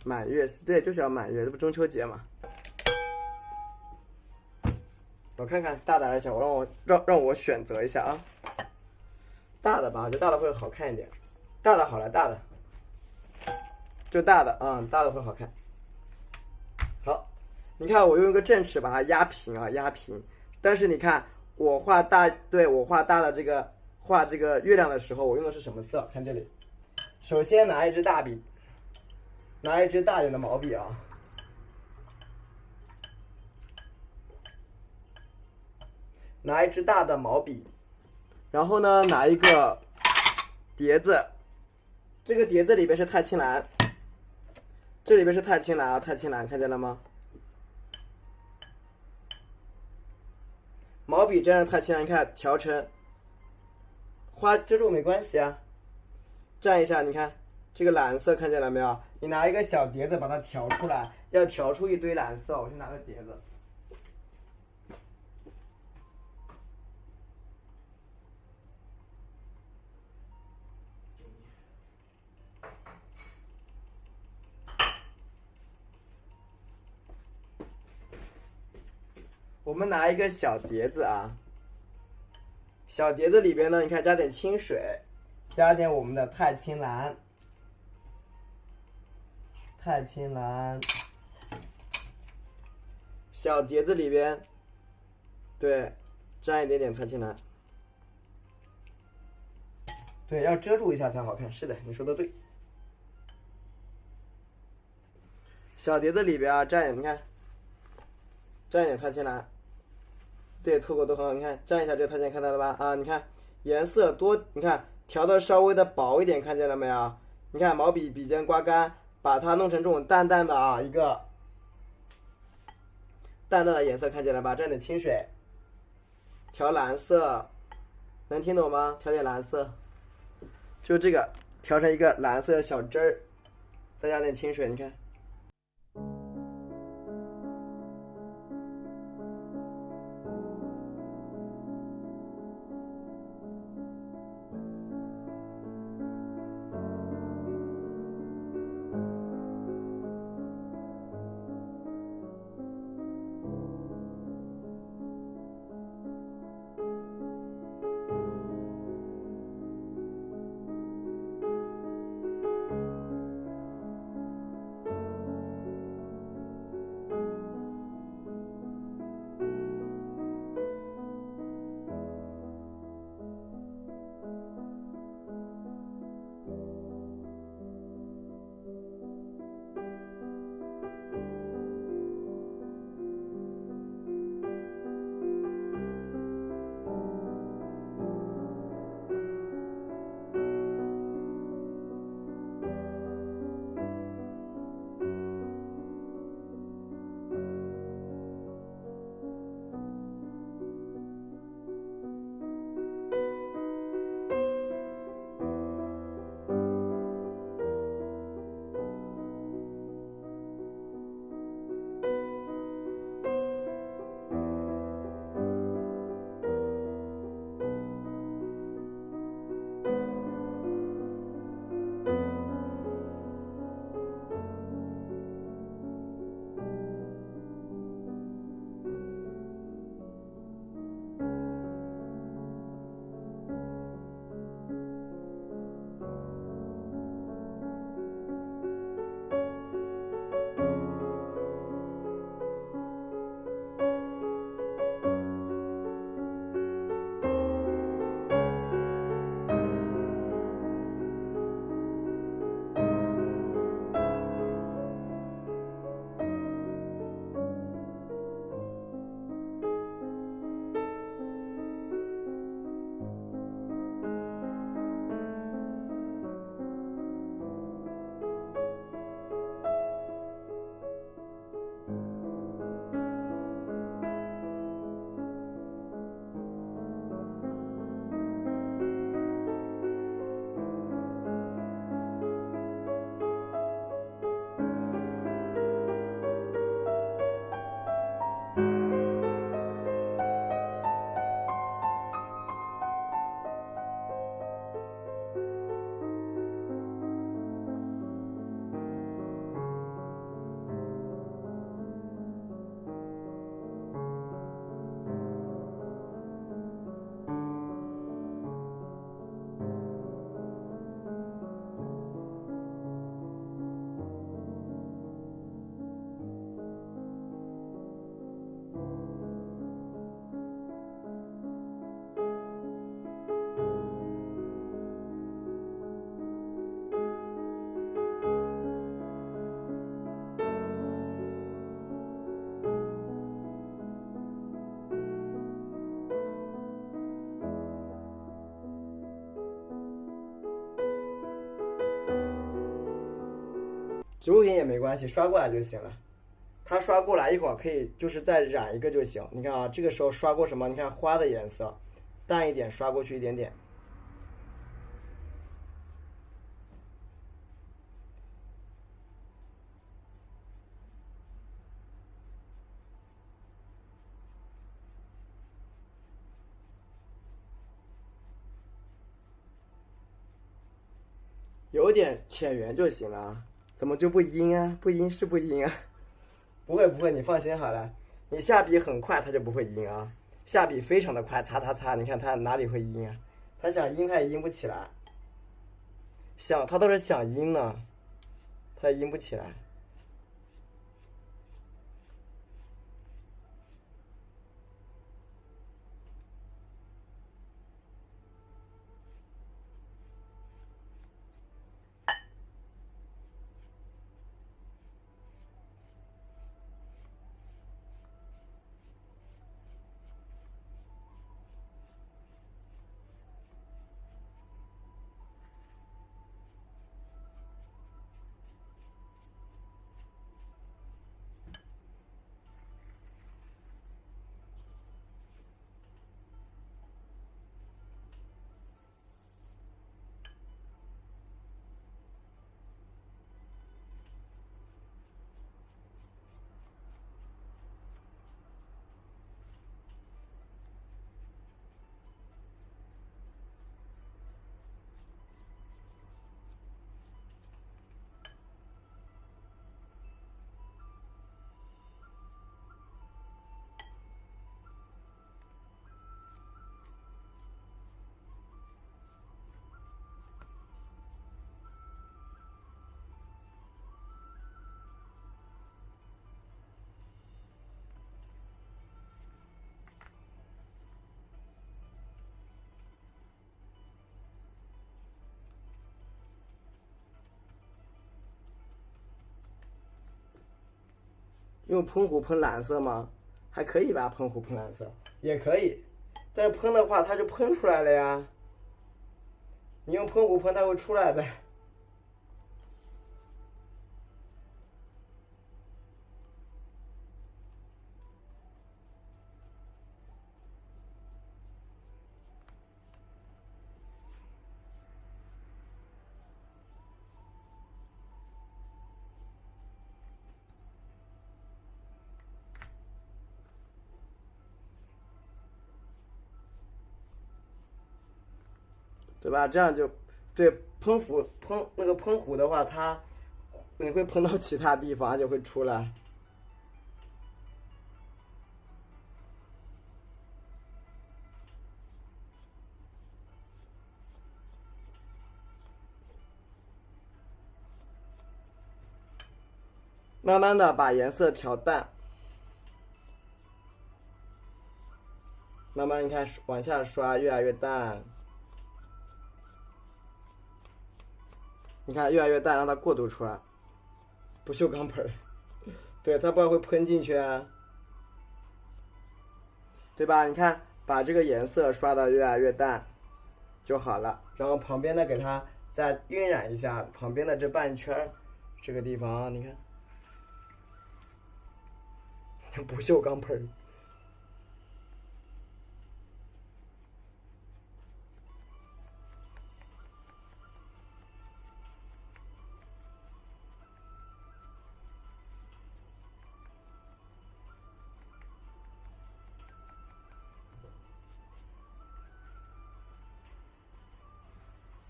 满月是对，就是要满月，这不中秋节嘛？我看看大的还是小，让我选择一下啊。大的吧，我觉得大的会好看一点。大的好了，大的，就大的啊，大的会好看。好，你看我用一个正尺把它压平啊，压平。但是你看我画大，对我画大的这个画这个月亮的时候，我用的是什么色？看这里，首先拿一支大笔，拿一支大点的毛笔啊。拿一支大的毛笔，然后呢，拿一个碟子，这个碟子里边是钛青蓝，这里边是钛青蓝啊，钛青蓝看见了吗？毛笔沾上钛青蓝，你看调成花遮住没关系啊，蘸一下，你看这个蓝色看见了没有？你拿一个小碟子把它调出来，要调出一堆蓝色，我去拿个碟子。我们拿一个小碟子啊，小碟子里边呢，你看加点清水，加点我们的钛青蓝，钛青蓝，小碟子里边，对，沾一点点钛青蓝，对，要遮住一下才好看。是的，你说的对。小碟子里边啊，蘸点，你看，蘸一点钛青蓝。对，透过都很好，你看蘸一下这个钛青，看到了吧？啊，你看颜色多，你看调的稍微的薄一点，看见了没有？你看毛笔笔尖刮干，把它弄成这种淡淡的啊，一个淡淡的颜色，看见了吧？蘸点清水，调蓝色，能听懂吗？调点蓝色，就这个调成一个蓝色的小汁儿，再加点清水，你看。植物品也没关系，刷过来就行了。它刷过来一会儿可以就是再染一个就行。你看啊，这个时候刷过什么？你看花的颜色，淡一点，刷过去一点点。有点浅圆就行了啊。怎么就不阴啊？不阴是不阴啊？不会不会，你放心好了。你下笔很快，它就不会阴啊。下笔非常的快，擦擦擦，你看它哪里会阴啊？它想阴它也阴不起来。它倒是想阴呢，它也阴不起来。用喷壶喷蓝色吗？还可以吧，喷壶喷蓝色也可以，但是喷的话它就喷出来了呀。你用喷壶喷，它会出来的。对吧？这样就对喷壶的话，你会喷到其他地方，就会出来。慢慢的把颜色调淡，慢慢你看往下刷，越来越淡。你看越来越淡，让它过渡出来。不锈钢盆，对，它不然会喷进去啊，对吧？你看把这个颜色刷的越来越淡就好了，然后旁边呢给它再晕染一下旁边的这半圈这个地方啊，你看不锈钢盆。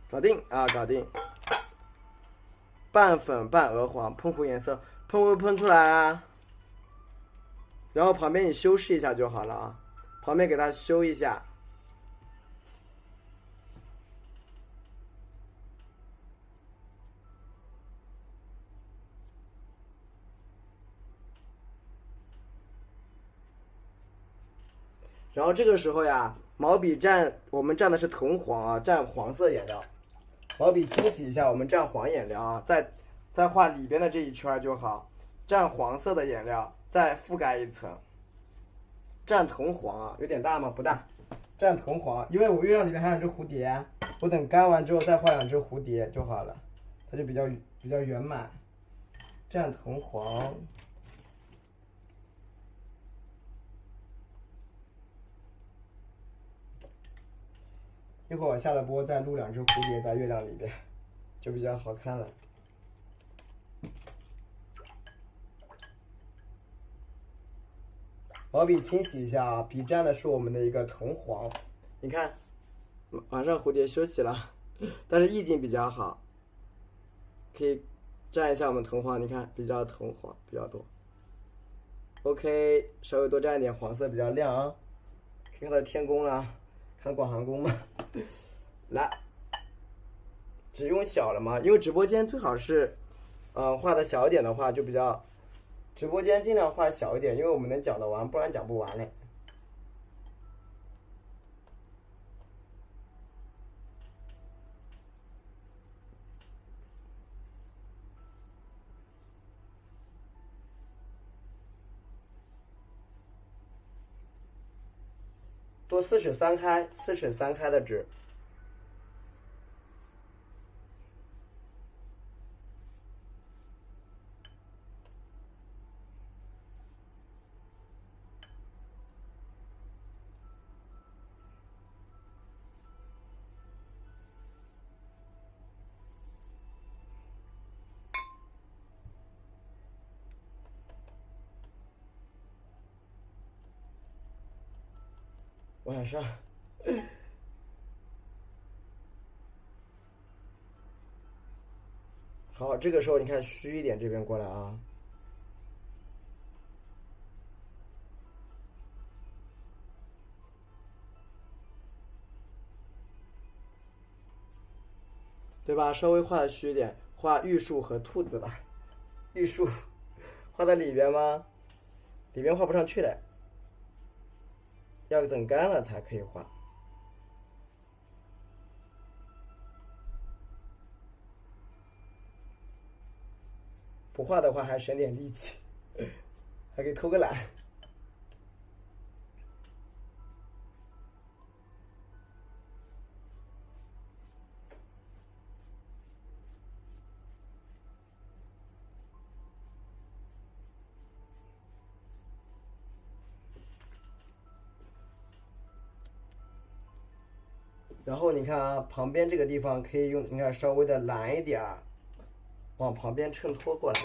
搞定啊，搞定！半粉半鹅黄，喷壶颜色，喷会喷出来啊。然后旁边你修饰一下就好了啊，旁边给它修一下。然后这个时候呀，毛笔我们蘸的是铜黄啊，蘸黄色颜料。毛笔清洗一下，我们蘸黄颜料啊，再画里边的这一圈就好。蘸黄色的颜料，再覆盖一层。蘸铜黄啊，有点大吗？不大。蘸铜黄，因为我月亮里面还有只蝴蝶，我等干完之后再画两只蝴蝶就好了，它就比较圆满。蘸藤黄。一会儿我下了播再录2只蝴蝶在月亮里边，就比较好看了。毛笔清洗一下啊，笔蘸的是我们的一个藤黄，你看，马上蝴蝶休息了，但是意境比较好，可以蘸一下我们藤黄，你看比较藤黄比较多。OK， 稍微多蘸一点黄色比较亮啊，可以看到天宫了，看广寒宫吗？来，只用小了嘛，因为直播间最好是，画的小一点的话就比较，直播间尽量画小一点，因为我们能讲得完，不然讲不完嘞。多4尺3开，4尺3开的纸。晚上，好，这个时候你看虚一点，这边过来啊。对吧？稍微画的虚一点，画玉树和兔子吧。玉树画在里边吗？里边画不上去了，要等干了才可以画。不画的话还省点力气，还可以偷个懒。然后你看啊，旁边这个地方可以用，你看稍微的蓝一点儿，往旁边衬托过来。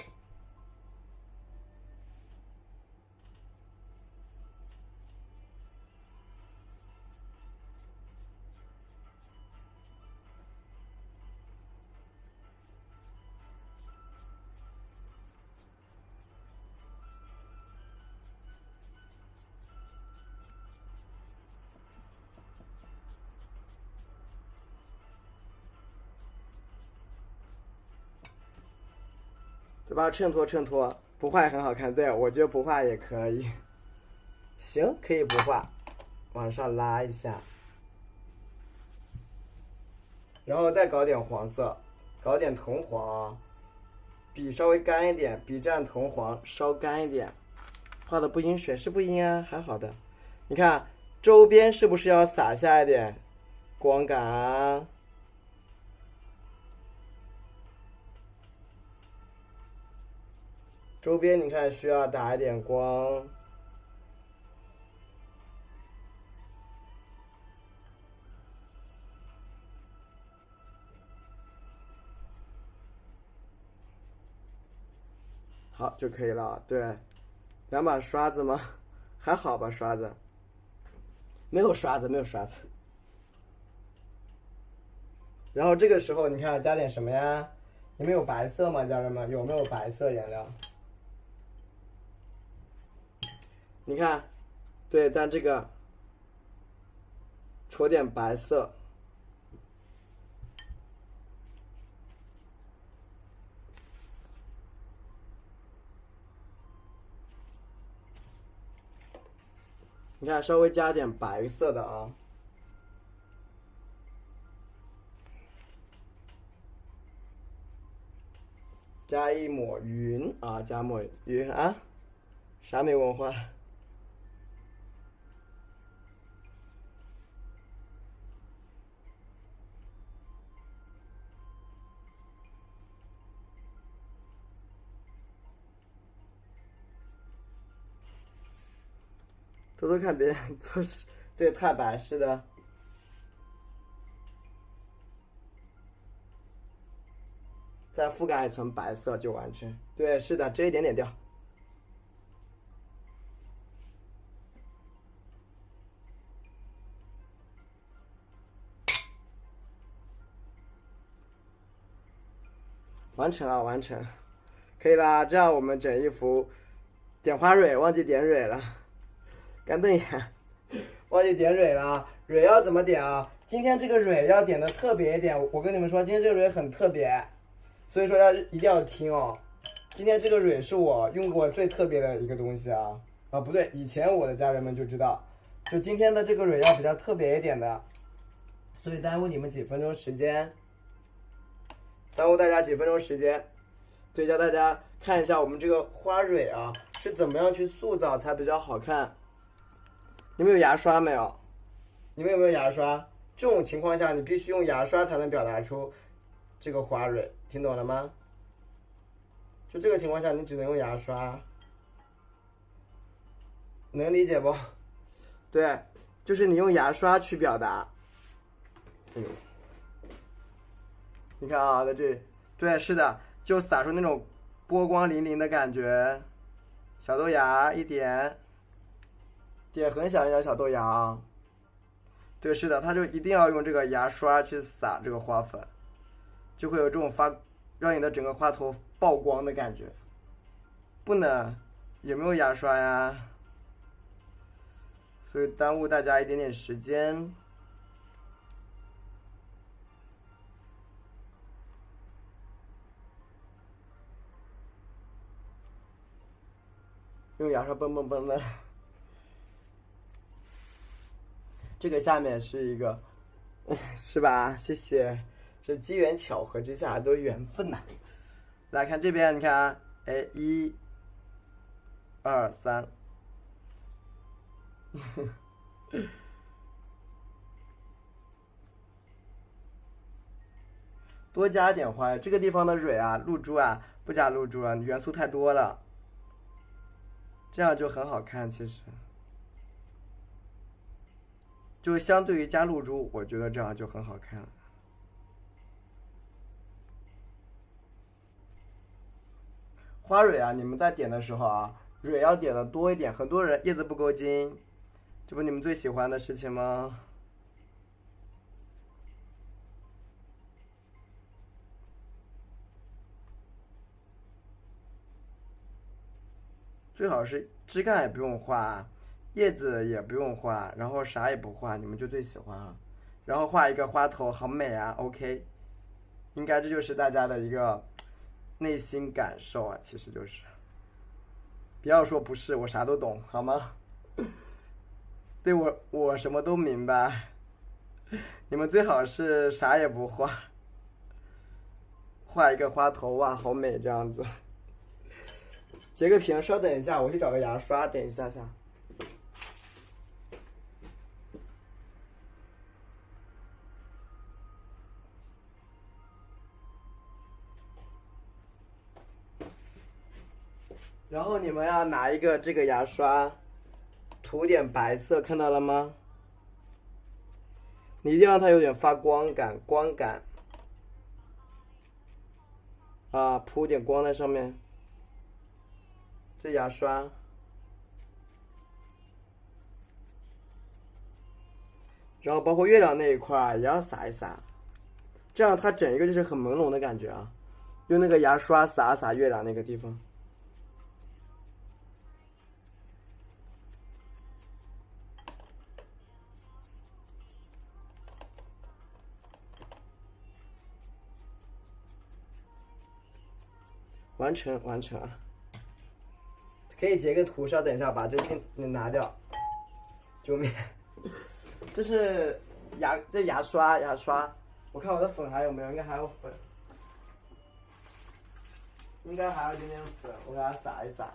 对吧？衬托衬托，不画也很好看。对，我觉得不画也可以。行，可以不画，往上拉一下，然后再搞点黄色，搞点藤黄，笔稍微干一点，笔蘸藤黄稍干一点，画的不阴水是不阴啊，还好的。你看周边是不是要洒下一点光感啊？周边你看需要打一点光。好就可以了。对，2把刷子吗？还好吧，刷子。没有刷子，没有刷子。然后这个时候你看加点什么呀？你们有白色吗，家人们？有没有白色颜料？你看，对，在这个戳点白色。你看，稍微加点白色的啊，加一抹云啊，加抹云啊，啥没文化？偷偷看别人做事，对，太白，是的。再覆盖一层白色就完成。对，是的，这一点点掉。完成了，完成，可以啦。这样我们整一幅点花蕊，忘记点蕊了，干瞪眼，忘记点蕊了。蕊要怎么点啊？今天这个蕊要点的特别一点，我跟你们说，今天这个蕊很特别，所以说一定要听哦。今天这个蕊是我用过最特别的一个东西啊。啊，不对，以前我的家人们就知道，就今天的这个蕊要比较特别一点的，所以耽误你们几分钟时间。耽误大家几分钟时间，对，教大家看一下我们这个花蕊啊是怎么样去塑造才比较好看。你们有牙刷没有？你们有没有牙刷？这种情况下你必须用牙刷才能表达出这个花蕊，听懂了吗？就这个情况下你只能用牙刷，能理解不？对，就是你用牙刷去表达。你看啊，在这里，对，是的，就撒出那种波光粼粼的感觉。小豆芽一点，点很小一点小豆芽啊。对，是的，它就一定要用这个牙刷去撒这个花粉，就会有这种让你的整个花头曝光的感觉。不能，有没有牙刷呀？所以耽误大家一点点时间。用牙刷蹦蹦蹦的。这个下面是一个，是吧？谢谢，这机缘巧合之下都是缘分呐。来看这边，你看啊，哎，1、2、3，多加点花。这个地方的蕊啊，露珠啊，不加露珠了，元素太多了，这样就很好看。其实，就相对于加露珠，我觉得这样就很好看了。花蕊啊，你们在点的时候啊，蕊要点的多一点。很多人叶子不够茎，这不你们最喜欢的事情吗？最好是枝干也不用画，叶子也不用画，然后啥也不画，你们就最喜欢啊。然后画一个花头，好美啊 ！OK， 应该这就是大家的一个内心感受啊，其实就是。不要说不是，我啥都懂，好吗？对，我什么都明白。你们最好是啥也不画，画一个花头，哇，好美，这样子。截个屏，稍等一下，我去找个牙刷，等一下下。然后你们要拿一个这个牙刷，涂点白色，看到了吗？你一定让它有点发光感，光感。啊，铺点光在上面。这牙刷。然后包括月亮那一块也要撒一撒，这样它整一个就是很朦胧的感觉啊。用那个牙刷撒撒月亮那个地方。完成完成啊！可以截个图，稍等一下，把这镜拿掉。救命！这是牙刷，我看我的粉还有没有？应该还有粉，应该还有一点点粉，我给它撒一撒。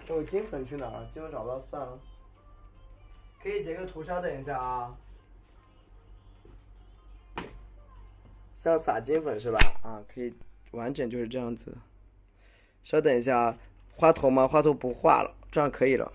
我金粉去哪儿了？金粉找不到，算了。可以截个图，稍等一下啊。像撒金粉是吧？啊，可以完整就是这样子。稍等一下啊，画头吗？画头不画了，这样可以了。